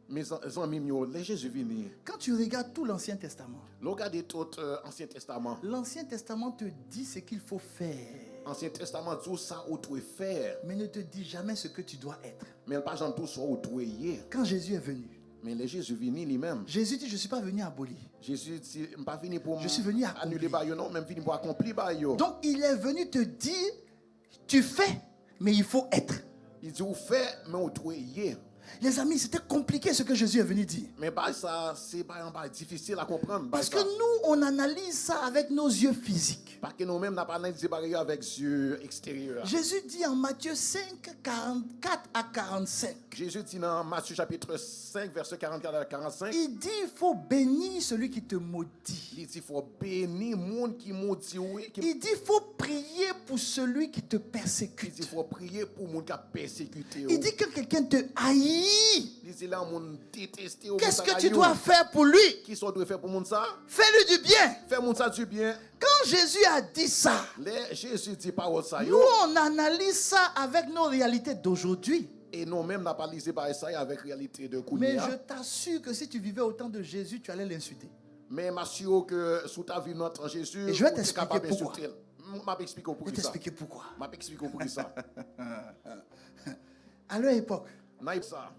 Mes amis, les Jésus venu. quand tu regardes tout l'Ancien Testament, Regardez tout Ancien Testament. l'Ancien Testament te dit ce qu'il faut faire, Ancien Testament, tout ça, où tu dois faire. mais ne te dit jamais ce que tu dois être. Mais pas genre tout ça, où tu dois y être. Quand Jésus est venu, Mais les Jésus venu lui-même. Jésus dit, je ne suis pas venu abolir. Jésus dit, je ne pas venu pour Je suis venu accomplir. annuler bayo, non, même venu pour accomplir bayo. Donc il est venu te dire, tu fais, mais il faut être. Il dit, vous faites, mais où tu dois y être. Les amis, c'était compliqué ce que Jésus est venu dire. Mais bah, ça, c'est difficile à comprendre. Parce que nous, on analyse ça avec nos yeux physiques. Parce que nous-mêmes, nous n'avons pas analysé avec les yeux extérieurs. Jésus dit en Matthieu 5, 44 à 45. Jésus dit dans Matthieu chapitre 5, verset 44 à 45. Il dit, il faut bénir celui qui te maudit. Il dit, il faut bénir le monde qui maudit. Oui, Il dit, il faut prier pour celui qui te Il dit, persécute. il faut prier pour le monde qui a persécuté. Il dit, quand quelqu'un te haït, Il dit, là, le monde détesté. qu'est-ce que tu dois faire pour lui? Qui sont doit faire pour le monde ça? Fais-lui du bien. Faire le monde ça du bien. Quand Jésus a dit ça, Jésus dit parole ça. nous, on analyse ça avec nos réalités d'aujourd'hui. Et nous-mêmes, nous n'avons pas lisé par ça avec réalité de Mais Kounia. je t'assure que si tu vivais au temps de Jésus, tu allais l'insulter. Mais m'assure que sous ta vie, notre Jésus, Et je vais tu es t'expliquer capable pourquoi. d'insulter. m'a expliqué Je pour vais qui ça. t'expliquer pourquoi. M'a expliqué pour qui ça. À leur époque, Naïf ça.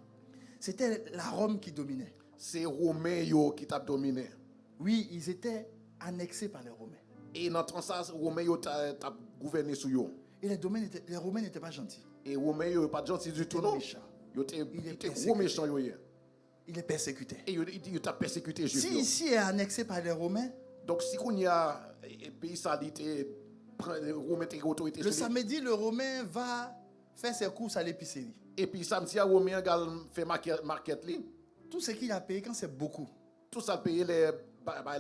c'était la Rome qui dominait. C'est Romain yo qui t'a dominé. Oui, ils étaient annexés par les Romains. Et dans tout ça, Romain yo t'a gouverné sur yo. Et les Romains n'étaient pas gentils. Et Romain yo pas gentil du tout non. Méchant. Yo était persécuté. gros méchant yo. Il les persécutait. Et yo t'a persécuté juif Si yo. ici est annexé par les Romains, Donc si qu'on y a pays ça était Romain était autorité le sur lui. samedi, le Romain va faire ses courses à l'épicerie. Et puis samedi Romain gal fait market li. Tout ce qu'il a payé, quand c'est beaucoup, Tout ça payer les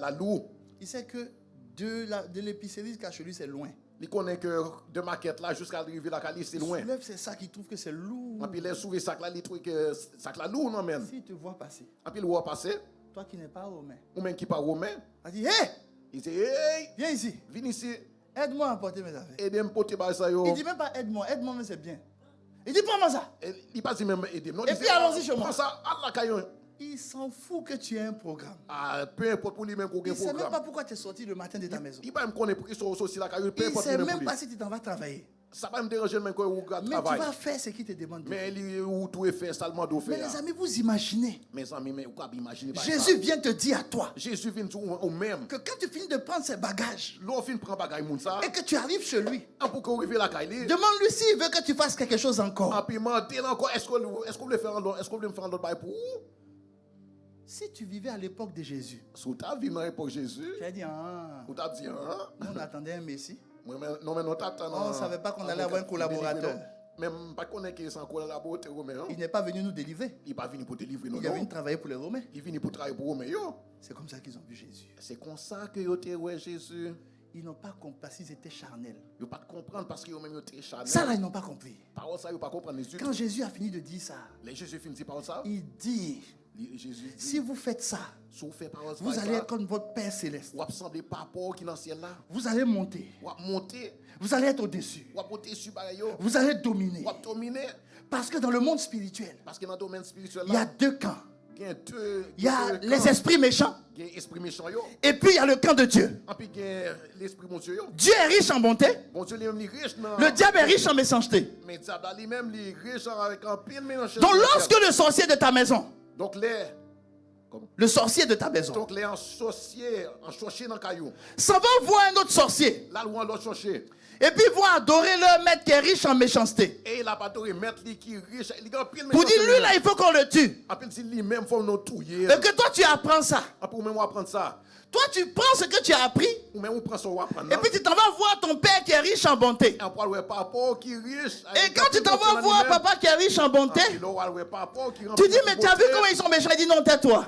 la loue. il sait que de l'épicerie jusqu'à chez lui, c'est loin. Il connaît que de market là jusqu'à arriver la Cali c'est loin. Soulève, c'est ça qu'il trouve que c'est lourd. Et puis les souver sac là, il trouve que sac là lourd non même. S'il te voit passer, Et puis le voit passer toi qui n'es pas romain, ou même qui pas romain, il dit, hé, il dit hey, viens ici, viens ici, aide-moi à porter mes affaires. aidez-moi porter ba ça yo. Il dit même pas aide-moi, mais c'est bien. Il dit, prends-moi ça. Il pas dit même aider. Non, Et il puis dit, allons-y chez moi. prends ça à la caillon. Il s'en fout que tu aies un programme. Ah, peu importe pour lui même qu'on Il ait ne sait même pas programme. pourquoi tu es sorti le matin de ta maison. Il pas me connaître pour qu'il soit aussi la caillon, peu Il ne importe sait même même pour lui. pas si tu t'en vas travailler. Ça va me déranger même quand il regarde Mais tu travail. vas faire ce qu'il te demande de Mais faire. il où tout est fait seulement d'où Mais faire. les amis, vous imaginez, Mes amis, mais vous pouvez imaginer pas Jésus ça. vient te dire à toi Jésus vient au même. que quand tu finis de prendre ses bagages L'on fin prend bagay moun ça. et que tu arrives chez lui, Pour qu'on arrive la caillou. demande-lui s'il veut que tu fasses quelque chose encore. En puis demander encore est-ce qu'on veut faire un autre, est-ce qu'on veut faire un autre bail pour vous? Si tu vivais à l'époque de Jésus, Si tu as vu dans l'époque Jésus, tu as dit, ah, ou t'as dit hein? nous on attendait un Messie. Non mais non t'attends. On ne savait pas qu'on allait avoir un collaborateur. Même pas qu'on est qui sans collaborateur romain. Il n'est pas venu nous délivrer. Il pas venu pour délivrer non. Il est venu travailler pour les Romains. Il venu pour travailler pour romain yo. C'est comme ça qu'ils ont vu Jésus. C'est comme ça que yo te ouais Jésus. Ils n'ont pas compris parce qu'ils étaient charnels. Yo pas comprendre parce que yo même yo te charnel. Ça là, ils n'ont pas compris. Parole ça yo pas comprendre les yeux. Quand Jésus a fini de dire ça, Les Jésus finit par ça. il dit, Jésus dit si vous faites ça, si vous faites parole vous allez être comme votre Père céleste. ou ressembler papa qui dans ciel là. Vous allez monter. Ou monter, Vous allez être au-dessus. ou monter sur bagay yo. Vous allez dominer. Ou dominer Parce que dans le monde spirituel, parce que dans le domaine spirituel il y a là, deux camps. il y a deux Il y a deux les camps. esprits méchants Il y a esprit méchant yo. et puis il y a le camp de Dieu. Et puis il y a l'esprit mon Dieu yo. Dieu est riche en bonté. Bon Dieu lui-même il riche non. Le diable est riche en méchanceté. Mais diable lui-même il riche avec un pile mélange. Donc lorsque le sorcier de ta maison, donc les le sorcier de ta maison, donc les associés dans caillou. s'en va voir un autre sorcier Là où on l'autre chercher. et puis ils vont adorer leur maître qui est riche en méchanceté. Et il a pas de mettre lui qui riche, il a pile Pour dire lui là, il faut qu'on le tue. Appelle si lui-même faut nous tuer. Et que toi tu apprends ça. Pour même apprendre ça. Toi tu prends ce que tu as appris Ou même on prend ça ou apprendre. et puis tu t'en vas voir ton père qui est riche en bonté. on parle ouais papa qui riche. Et quand tu t'en vas voir papa qui est riche en bonté, tu tu dis mais tu as vu comment ils sont méchants? Il dit non, tais-toi.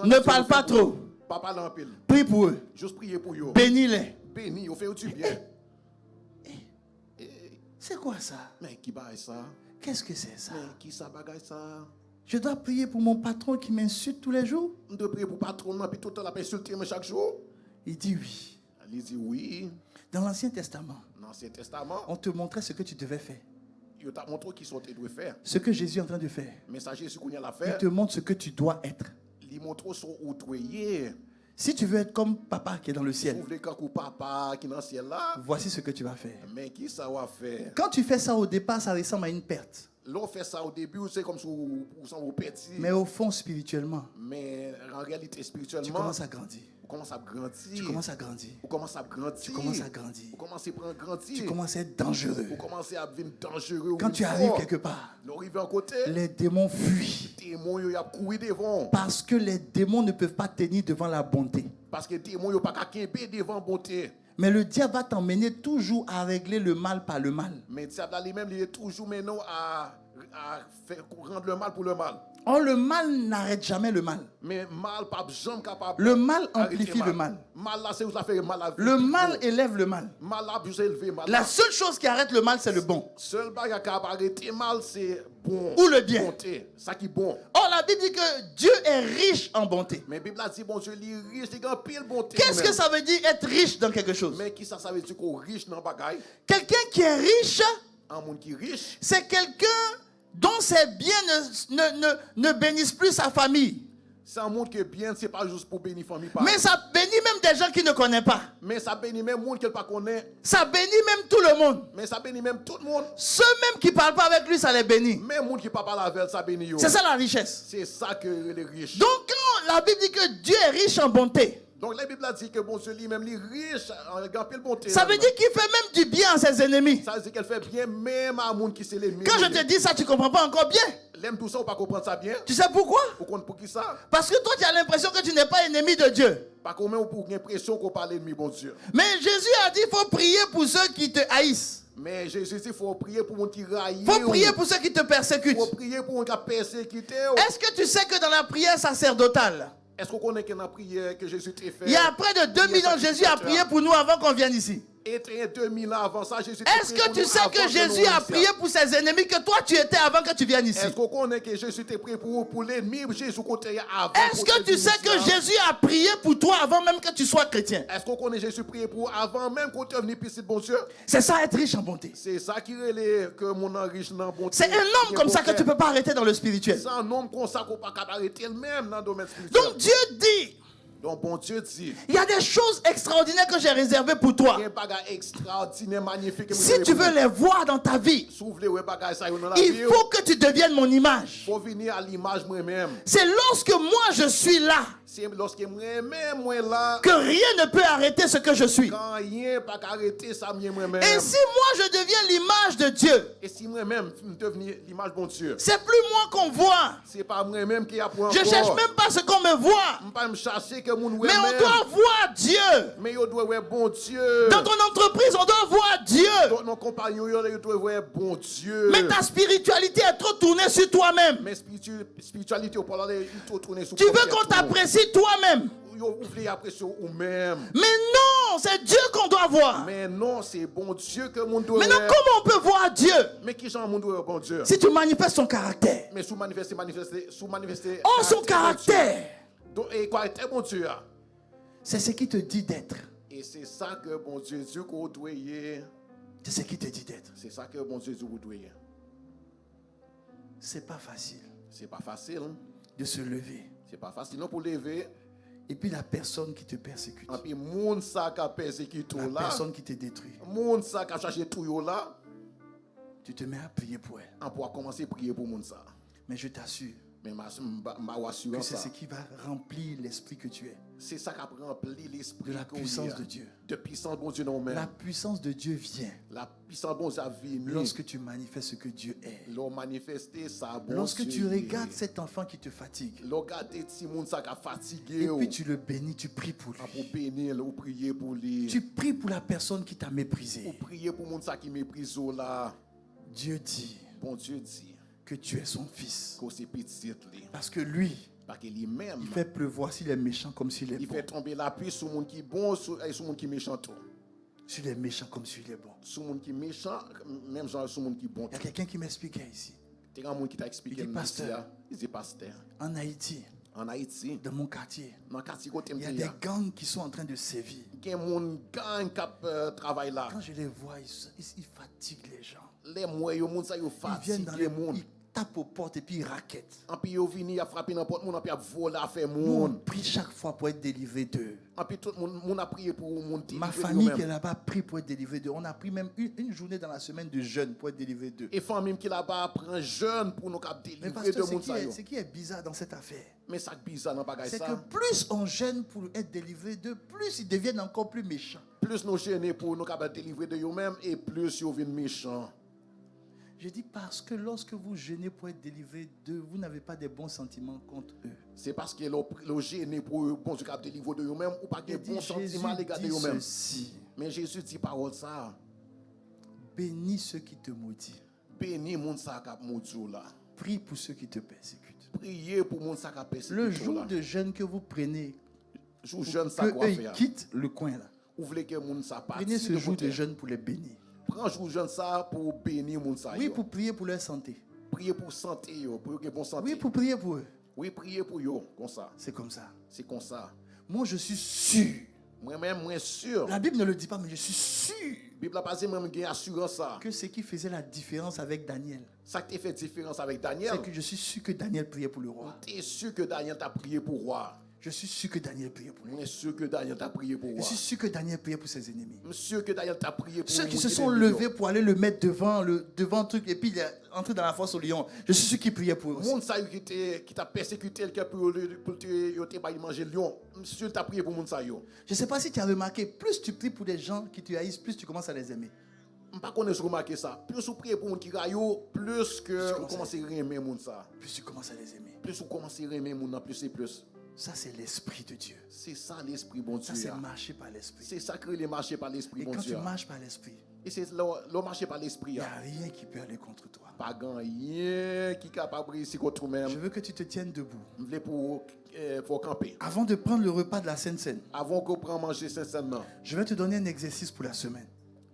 Ne parle pas trop. Papa l'ampile. Prie pour eux. Juste prier pour eux. Bénis-les. Bénis, on fait du bien. C'est quoi ça? Mais qui baille ça? Qu'est-ce que c'est ça? Mais qui ça bagaille ça? Je dois prier pour mon patron qui m'insulte tous les jours? On doit prier pour patron, puis tout le temps la insulter chaque jour. Il dit oui. Il dit oui. Dans l'Ancien Testament, Dans l'Ancien Testament, on te montrait ce que tu devais faire. il t'a montré qui sont doit faire. Ce que Jésus est en train de faire. Messager ce qu'on y a à Il faire. te montre ce que tu dois être. Il montre son outroyer. Si tu veux être comme papa qui est dans le ciel, Ouvre les cancou papa qui est dans le ciel là. voici ce que tu vas faire. Mais qui ça va faire? Quand tu fais ça au départ, ça ressemble à une perte. L'on fait ça au début, c'est comme si vous sont petit. Mais au fond, spirituellement, Mais en réalité, tu spirituellement, commences à grandir. vous commencez à grandir. Tu commences à grandir. Vous commencez à grandir. Tu commences à grandir. Vous commencez à prendre grandir. Tu commences à être dangereux. Vous commencez à devenir dangereux. Quand tu arrives quelque part, L'arrivé à côté, les démons fuient. les démons, ils ont couru devant. Parce que les démons ne peuvent pas tenir devant la bonté. Parce que les démons, ils n'ont pas qu'à devant bonté. Mais le diable va t'emmener toujours à régler le mal par le mal. Mais le diable lui-même, il est toujours maintenant à faire rendre le mal pour le mal. Or, le mal n'arrête jamais le mal. Mais mal, pas jamais capable. Le mal d'arrêter amplifie le mal. Mal là, c'est où ça fait mal à Le mal élève le mal. Mal là, vous élevez mal. La seule chose qui arrête le mal, c'est le bon. Seul bagage qui a arrêté mal, c'est bon. Ou le bien. Bonté. Ça qui est bon. Or, la Bible dit que Dieu est riche en bonté. Mais la Bible a dit, bon Dieu, il est riche, il a pile bonté. Qu'est-ce que ça veut dire être riche dans quelque chose? Mais qui ça veut dire qu'on est riche dans le bagage? Quelqu'un qui est riche, Un monde qui est riche, c'est quelqu'un dont ses biens ne bénissent plus sa famille. C'est un monde qui est bien, c'est pas juste pour bénir famille. Mais ça bénit même des gens qui ne connaissent pas. Mais ça bénit même monde qui ne connaît pas. Ça bénit même tout le monde. Mais ça bénit même tout le monde. Ceux même qui ne parlent pas avec lui, ça les bénit. Même monde qui ne parle pas avec ça bénit. C'est ça la richesse. C'est ça que les riches. Donc quand la Bible dit que Dieu est riche en bonté, donc la Bible a dit que bon Dieu lui-même il est riche en grand bonté. ça veut dire qu'il fait même du bien à ses ennemis. Ça veut dire qu'elle fait bien même à monde qui c'est l'ennemi. Quand je te dis ça, tu ne comprends pas encore bien. L'aime tout ça ou pas comprendre ça bien? Tu sais pourquoi? Pour qui ça? Parce que toi, tu as l'impression que tu n'es pas ennemi de Dieu. Pas comme on pour l'impression qu'on parle d'ennemi, bon Dieu. Mais Jésus a dit qu'il faut prier pour ceux qui te haïssent. Mais Jésus dit qu'il faut prier pour mon qui raille. Il faut prier pour ceux qui te persécutent. Il faut prier pour mon qui a persécuté. Est-ce que tu sais que dans la prière sacerdotale, est-ce qu'on connaît qu'il y a une prière que Jésus t'a fait? il y a près de 2000 ans, Jésus a prié pour nous avant qu'on vienne ici. Et 2000 ans avant ça, Jésus Est-ce que tu sais que Jésus a prié pour ses ennemis que toi tu étais avant que tu viennes ici? Est-ce qu'on connaît que Jésus t'a prié pour l'ennemi? Jésus comptait avant. Est-ce que tu sais que Jésus a prié pour toi avant même que tu sois chrétien? Est-ce qu'on connaît Jésus prié pour avant même qu'on te venu ici, bon Dieu? C'est ça être riche en bonté. C'est ça qui relève que mon riche dans bonté. C'est un homme comme ça que tu ne peux pas arrêter dans le spirituel. C'est un homme comme ça qu'on ne peut pas arrêter même dans le domaine spirituel. Donc Dieu dit, donc bon Dieu dit, il y a des choses extraordinaires que j'ai réservées pour toi. il y a des bagages extraordinaires, magnifiques. Si tu veux les voir dans ta vie, il faut que tu deviennes mon image. Il faut venir à l'image moi-même. C'est lorsque moi je suis là C'est lorsque moi là que rien ne peut arrêter ce que je suis. Quand rien pas arrêter ça moi-même. Et si moi je deviens l'image de Dieu, et si moi-même devenir l'image de Dieu, c'est plus moi qu'on voit. C'est pas moi-même qui a pour Je cherche même pas ce qu'on me voit. Pas me chercher que mon mais on doit voir Dieu. Mais on doit voir bon Dieu. Dans ton entreprise, on doit voir Dieu. Dans nos compagnons, on doit voir bon Dieu. Mais ta spiritualité est trop tournée sur toi-même. Mais spiritualité, on parle de trop tourner sur tu veux qu'on t'apprécie toi-même. Mais non, c'est Dieu qu'on doit voir. Mais non, c'est bon Dieu que mon doit. Maintenant, comment on peut voir Dieu? Mais qui genre mon doit bon Dieu? Si tu manifestes son caractère. Mais sous manifester. Oh, son caractère. Donc, et quoi est bon Dieu? C'est ce qui te dit d'être. Et c'est ça que bon Dieu qu'on doit. C'est ce qui te dit d'être. C'est ça que bon Dieu vous doit. C'est pas facile. C'est pas facile de se lever. C'est pas facile non pour lever. Et puis la personne qui te persécute. Et puis monde ça qui persécute là. La personne qui te détruit. Monde ça qui cherche tout là. Tu te mets à prier pour elle. On pourra commencer à prier pour monde ça. Mais je t'assure. Mais que c'est ce qui va remplir l'esprit que tu es. C'est ça qui remplit l'esprit de la puissance de Dieu. De puissance bon Dieu non même. La puissance de Dieu vient. La puissance bon Dieu vient. Lorsque tu manifestes ce que Dieu est. Lorsque tu regardes cet enfant qui te fatigue. Fatigué. Et puis tu le bénis, tu pries pour lui. Pour bénir, ou prier pour lui. Tu pries pour la personne qui t'a méprisé. Ou prier pour monde ça qui méprise là. Dieu dit. Bon Dieu dit. Que tu es son fils. Parce que lui, lui-même, il fait pleuvoir s'il est méchant comme s'il est bon. Il fait tomber la pluie sur le monde qui est bon et sur le monde qui est méchant. Sur les méchants comme s'il est bon. Sur le monde qui est méchant, même genre sur le monde qui est bon. Il y a quelqu'un qui m'expliquait ici. Il y a quelqu'un qui t'a expliqué. Il dit pasteur. Il dit pasteur. En Haïti, dans mon quartier, il y a des gangs qui sont en train de sévir. Il y a des gangs qui travaillent là. Quand je les vois, ils fatiguent les gens. Les moyens, ils viennent dans les mondes. Tape aux portes et puis ils raquettent. Et puis ils viennent, ils frappent dans la porte, ils volent à faire monde. On prie chaque fois pour être délivré d'eux. Et puis tout le monde a prié pour mon ma famille qui est là-bas prie pour être délivré d'eux. On a pris même une journée dans la semaine de jeûne pour être délivré d'eux. Et famille qui là-bas prend jeûne pour nous délivrer de mon ça. Ce qui est bizarre dans cette affaire. Mais ça bizarre dans bagaille ça. C'est que plus on jeûne pour être délivré d'eux, plus ils deviennent encore plus méchants. Plus nous jeûnons pour nous délivrer de eux-mêmes et plus ils deviennent méchants. Je dis parce que lorsque vous jeûnez pour être délivré d'eux, vous n'avez pas de bons sentiments contre eux. C'est parce que le jeûner pour bon Dieu délivrer de eux-mêmes ou pas de bons sentiments à l'égard de eux-mêmes. Mais Jésus dit parole ça. Bénis ceux qui te maudissent. Bénis moun sa k'ap maudit là. Prie pour ceux qui te persécutent. Priez pour moun sa k'ap persécuter. Le jour de jeûne que vous prenez, que eux quittent le coin là. Vous voulez que moun sa parte. Prenez ce jour de jeûne pour les bénir. Prends jour jeûne ça pour bénir moun sa. Oui, pour prier pour leur santé. Prier pour santé yo, pour que bon santé. Oui, pour prier pour eux. Oui, prier pour yo, comme ça. C'est comme ça. C'est comme ça. Moi, je suis sûr. Moi-même, moi sûr. La Bible ne le dit pas, mais je suis sûr La Bible a pas dit moi j'ai assurance ça. que ce qui faisait la différence avec Daniel, Ça qui fait différence avec Daniel. c'est que je suis sûr que Daniel priait pour le roi. Tu es sûr que Daniel t'a prié pour roi. Je suis sûr que Daniel priait pour lui. Moi sûr que Daniel t'a prié pour Je roi. suis sûr que Daniel priait pour ses ennemis. Je suis sûr que Daniel t'a prié pour Ceux qui se les sont millions. levés pour aller le mettre devant le truc et puis il est entré dans la fosse au lion. Je suis sûr qu'il priait pour eux aussi. Monde ça qui t'a persécuté pour te pas manger lion. Monsieur t'a prié pour monde ça yo. Je ne sais pas si tu as remarqué, plus tu pries pour des gens qui te haïssent, plus tu commences à les aimer. Je pas connais remarquer ça. Plus vous priez pour monde qui rayo, plus que vous commencez à aimer monde ça. Plus tu commences à les aimer. Plus vous commencez à aimer monde plus et plus. Ça, c'est l'esprit de Dieu. C'est ça l'esprit bon Ça, Dieu. c'est marcher par l'esprit. C'est ça que les marcher par l'esprit Et bon quand tu Dieu. marches par l'esprit, Et c'est le marcher par l'esprit. il n'y a rien qui peut aller contre toi. Pas rien qui est capable de réussir contre toi-même. Je veux que tu te tiennes debout. Je voulais pour camper. Avant de prendre le repas de la Sainte Seine, Avant qu'on prenne manger sincèrement. je vais te donner un exercice pour la semaine.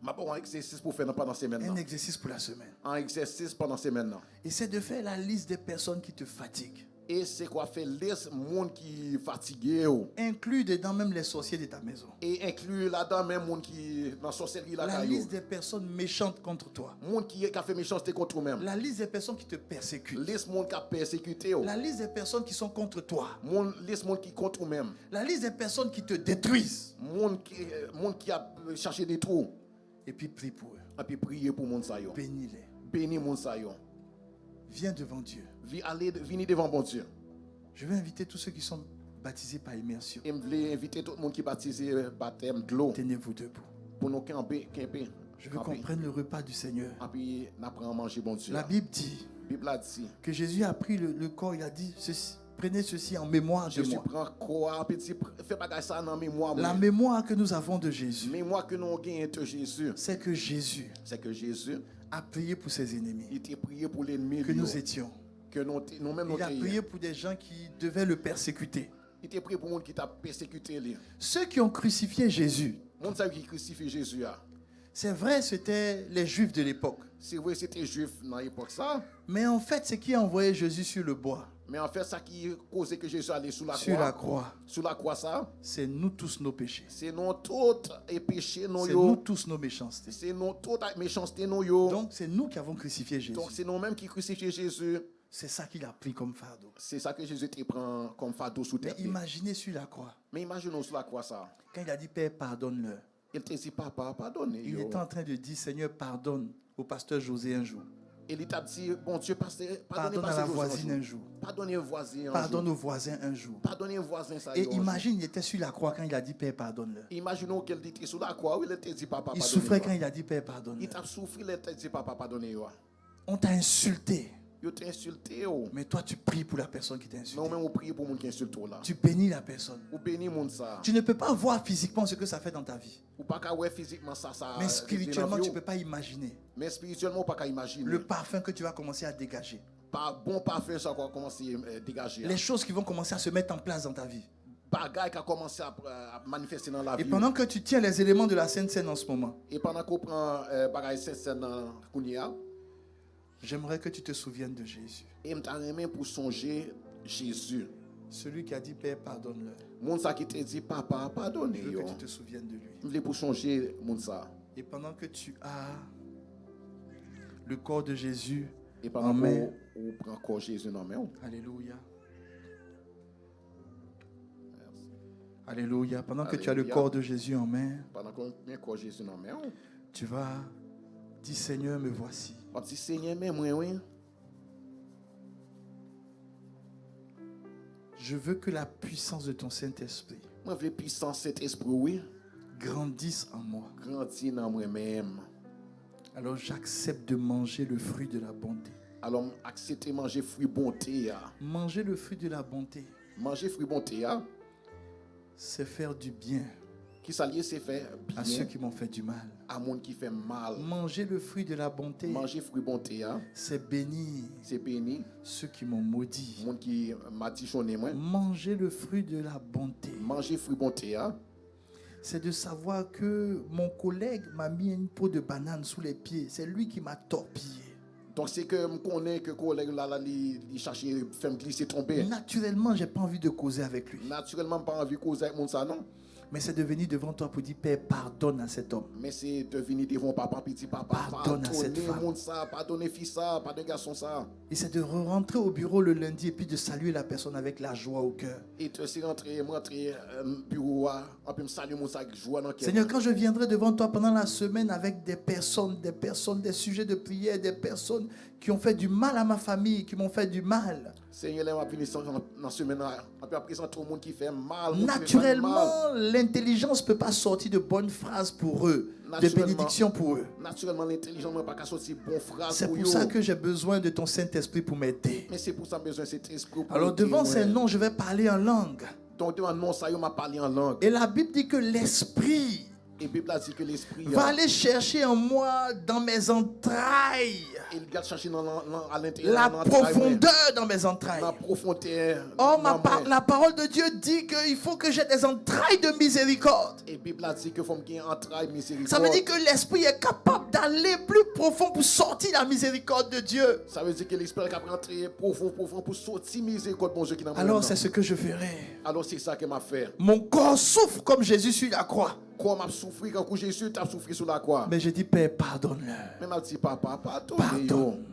Je vais un exercice pour faire pendant la semaine. Un exercice pour la semaine. Un exercice pendant la semaine. Essaie de faire la liste des personnes qui te fatiguent. Et c'est quoi faire les monde qui fatigué Inclus dedans même les sorciers de ta maison. et inclure là-dedans même monde qui dans sorcellerie là La liste des personnes méchantes contre toi. monde qui a fait méchanceté contre toi-même. La liste des personnes qui te persécutent. Les monde qui a persécuté La liste des personnes qui sont contre toi. les monde qui contre toi-même. La liste des personnes qui te détruisent. Monde qui a cherché des trous Et puis prie pour eux. et puis prier pour monde ça yo. Bénis-les. Bénis monde ça yo. Viens devant Dieu. Venez devant bon Dieu. Je vais inviter tous ceux qui sont baptisés par immersion. Et je voulais inviter tout le monde qui est baptisé baptême de l'eau Tenez-vous debout. pour nous camper. Je veux qu'on prenne le repas du Seigneur. Et puis nous apprenons à manger bon Dieu. La Bible dit La Bible a dit que Jésus a pris le corps. Il a dit ceci, prenez ceci en mémoire de Jésus moi. prend quoi petit fais pas ça dans mémoire. La mémoire que nous avons de Jésus, Mémoire que nous gagnons de Jésus. c'est que Jésus C'est que Jésus a prié pour ses ennemis, il était prié pour l'ennemi que nous étions. que nous-mêmes nous Il a prié pour des gens qui devaient le persécuter. il était prié pour monde qui t'a persécuté lui. Ceux qui ont crucifié Jésus, Monde ça qui crucifie Jésus a. c'est vrai, c'était les Juifs de l'époque. C'est vrai c'était juif dans l'époque ça, Mais en fait, ce qui a envoyé Jésus sur le bois, mais en fait ça qui causait que Jésus allait sous la sur la croix, Sous la croix ça, c'est nous tous nos péchés. c'est nous toutes et péchés nous C'est nous yo. tous nos méchancetés. C'est nous toutes méchanceté nous yo. Donc, c'est nous qui avons crucifié Jésus. Donc c'est nous-mêmes qui crucifions Jésus. C'est ça qu'il a pris comme fardeau. C'est ça que Jésus te prend comme fardeau sous Mais terre. imaginez sur la croix, Mais imaginons sur la croix ça. quand il a dit Père, pardonne-leur. Il te dit papa, pardonnez. Il était en train de dire Seigneur, pardonne au pasteur José un jour. Il t'a dit, bon Dieu, Pardonne à la voisine un jour. Pardonnez aux voisins. Pardonne aux voisins un jour. Pardonnez aux voisins ça. Et imagine, il était sur la croix quand il a dit Père, pardonne-leur. Imaginons qu'il était sur la croix, il te dit papa, Il pardonnez. souffrait quand il a dit Père, Il pardonne-leur. t'a souffert, il te dit papa, pardonnez. On t'a insulté. Il t'a insulté. Mais toi, tu pries pour la personne qui t'a insulté. Non, mais on prie pour les gens qui insultent là. Tu bénis la personne. Ou bénis les gens ça. Tu ne peux pas voir physiquement ce que ça fait dans ta vie. Ou pas qu'à voir physiquement ça. Mais spirituellement, tu ne peux pas imaginer Mais spirituellement, pas qu'à imaginer. le parfum que tu vas commencer à dégager. Pas bon parfum, ça va commencer à dégager. Les choses qui vont commencer à se mettre en place dans ta vie. Bagaille qui a commencé à manifester dans la vie. Et pendant que tu tiens les éléments de la Sainte Seine en ce moment, Et pendant qu'on prend bagaille sincère dans Kounia, j'aimerais que tu te souviennes de Jésus. et je pour songer Jésus. Celui qui a dit Père, pardonne-leur. Mon ça qui te dit papa, pardonnez. Je veux que tu te souviennes de lui. Je voulais pour songer mon ça. Et pendant que tu as le corps de Jésus Et pendant en main, qu'on prend encore Jésus dans main. Alléluia. Alléluia. Pendant que tu as le Alléluia. corps de Jésus en main, Pendant qu'on prend encore Jésus dans main. tu vas dire Seigneur, me voici. On dit Seigneur, mais moi, oui. Je veux que la puissance de ton Saint-Esprit Moi, je veux puissance cet esprit, oui. grandisse en moi. Grandit dans moi-même. Alors j'accepte de manger le fruit de la bonté. Alors, accepter manger fruit bonté. Manger le fruit de la bonté, Manger fruit bonté, c'est faire du bien qui s'allie, c'est faire à ceux bien qui m'ont fait du mal. à monde qui fait mal. Manger le fruit de la bonté, Manger fruit bonté, c'est bénir c'est béni. ceux qui m'ont maudit. Monde qui m'a dit chonné, moi. Manger le fruit de la bonté, Manger fruit bonté, c'est de savoir que mon collègue m'a mis une peau de banane sous les pieds. C'est lui qui m'a torpillé. donc c'est que je connais que collègue là, il cherche faire me glisser tomber. Naturellement, j'ai pas envie de causer avec lui. Naturellement, pas envie de causer avec mon ça, non. Mais c'est de venir devant toi pour dire, Père, pardonne à cet homme. Mais c'est de venir devant papa, petit papa, Pardonne à cette femme. monde ça, pardonner fils ça, pardonner garçon ça. Et c'est de rentrer au bureau le lundi et puis de saluer la personne avec la joie au cœur. Et te c'est rentrer bureau, on peut me saluer mon sac joie dans le cœur. Seigneur, quand je viendrai devant toi pendant la semaine avec des personnes, des sujets de prière, des personnes qui ont fait du mal à ma famille, qui m'ont fait du mal. Seigneur, là, on va venir dans la semaine, on peut présenter tout le monde qui fait mal. Naturellement, l'intelligence ne peut pas sortir de bonnes phrases pour eux, de bénédictions pour eux. Naturellement, l'intelligence ne peut pas sortir de bonnes phrases. C'est pour ça que j'ai besoin de ton Saint-Esprit pour m'aider. Mais c'est pour ça que j'ai besoin de cet esprit. Alors devant ces noms, je vais parler en langue. Donc devant non, ça, on m'a parlé en langue. Et la Bible dit que l'Esprit Et la Bible a dit que l'esprit va aller chercher en moi, dans mes entrailles, il va chercher à l'intérieur, la profondeur dans mes entrailles. La profondeur. Oh, la parole de Dieu dit qu'il faut que j'ai des entrailles de miséricorde. Et la Bible a dit que faut qu'il y ait entrailles miséricorde. Ça veut dire que l'esprit est capable d'aller plus profond pour sortir la miséricorde de Dieu. Ça veut dire que l'esprit est capable d'entrer profond pour sortir miséricorde bon Dieu qui n'a pas. Alors c'est ce que je ferai. Alors c'est ça que m'a fait. Mon corps souffre comme Jésus sur la croix. Comme m'a souffert quand Jésus t'a souffert sur la croix. Mais je dis Père, pardonne-le. Mais m'a dit papa, pardonne. Pardonne.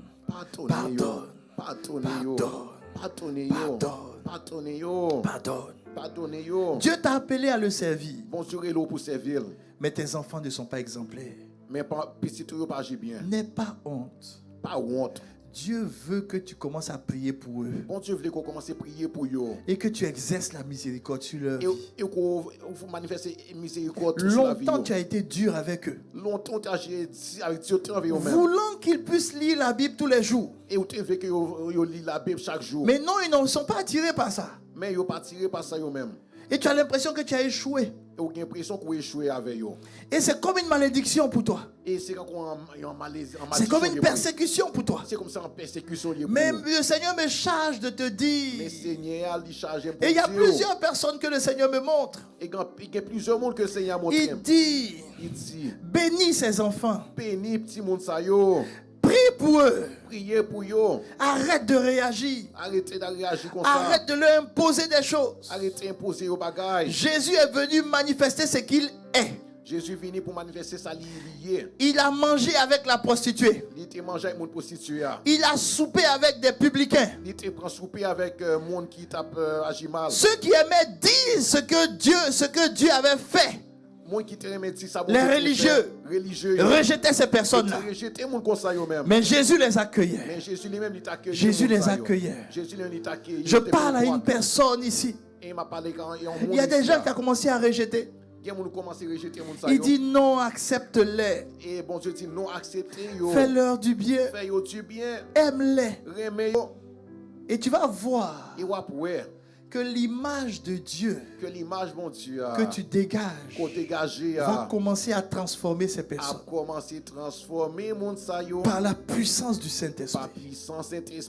Dieu t'a appelé à le servir. Bon Dieu est là pour servir. Mais tes enfants ne sont pas exemplaires. Mais petit tout pas bien. N'aie pas honte. Pas honte. Dieu veut que tu commences à prier pour eux. Bon Dieu veut qu'on commence à prier pour eux. Et que tu exerces la miséricorde sur leur vie. Et qu'on manifeste miséricorde sur la vie. Longtemps tu as été dur avec eux. Longtemps tu as été avec Dieu avec eux-mêmes. Voulant qu'ils puissent lire la Bible tous les jours. Et tu veux qu'ils lisent la Bible chaque jour. Mais non, ils ne sont pas attirés par ça. Mais ils ne sont pas attirés par ça eux-mêmes. Et tu as l'impression que tu as échoué. Et tu as l'impression qu'on a échoué avec eux. Et c'est comme une malédiction pour toi. Et c'est comme c'est comme une persécution pour toi. C'est comme ça une persécution. Mais le Seigneur me charge de te dire. Mais Seigneur, il charge. Et il y a plusieurs personnes que le Seigneur me montre. Et il y a plusieurs monde que le Seigneur montre. Il dit. Bénis ses enfants. Bénis petit monde ça yo. Prie pour eux. Priez pour eux. Arrête de réagir. Arrêtez de réagir comme ça. Arrête de leur imposer des choses. Arrêtez d'imposer aux bagages. Jésus est venu manifester ce qu'il est. Jésus est venu pour manifester sa lié. Il a mangé avec la prostituée. Il a mangé avec mon prostituée. Il a soupé avec des publicains. Il a pris souper avec monde qui tape agi mal. Ceux qui aimaient dire ce que Dieu avait fait. Les religieux rejetaient ces personnes-là. Mais Jésus les accueillait. Jésus les accueillait. Je parle à une personne ici. Il y a des gens qui ont commencé à rejeter. Il dit non, accepte-les. Fais-leur du bien. Aime-les. Et tu vas voir que l'image de Dieu que tu dégages va commencer à transformer ces personnes par la puissance du Saint-Esprit.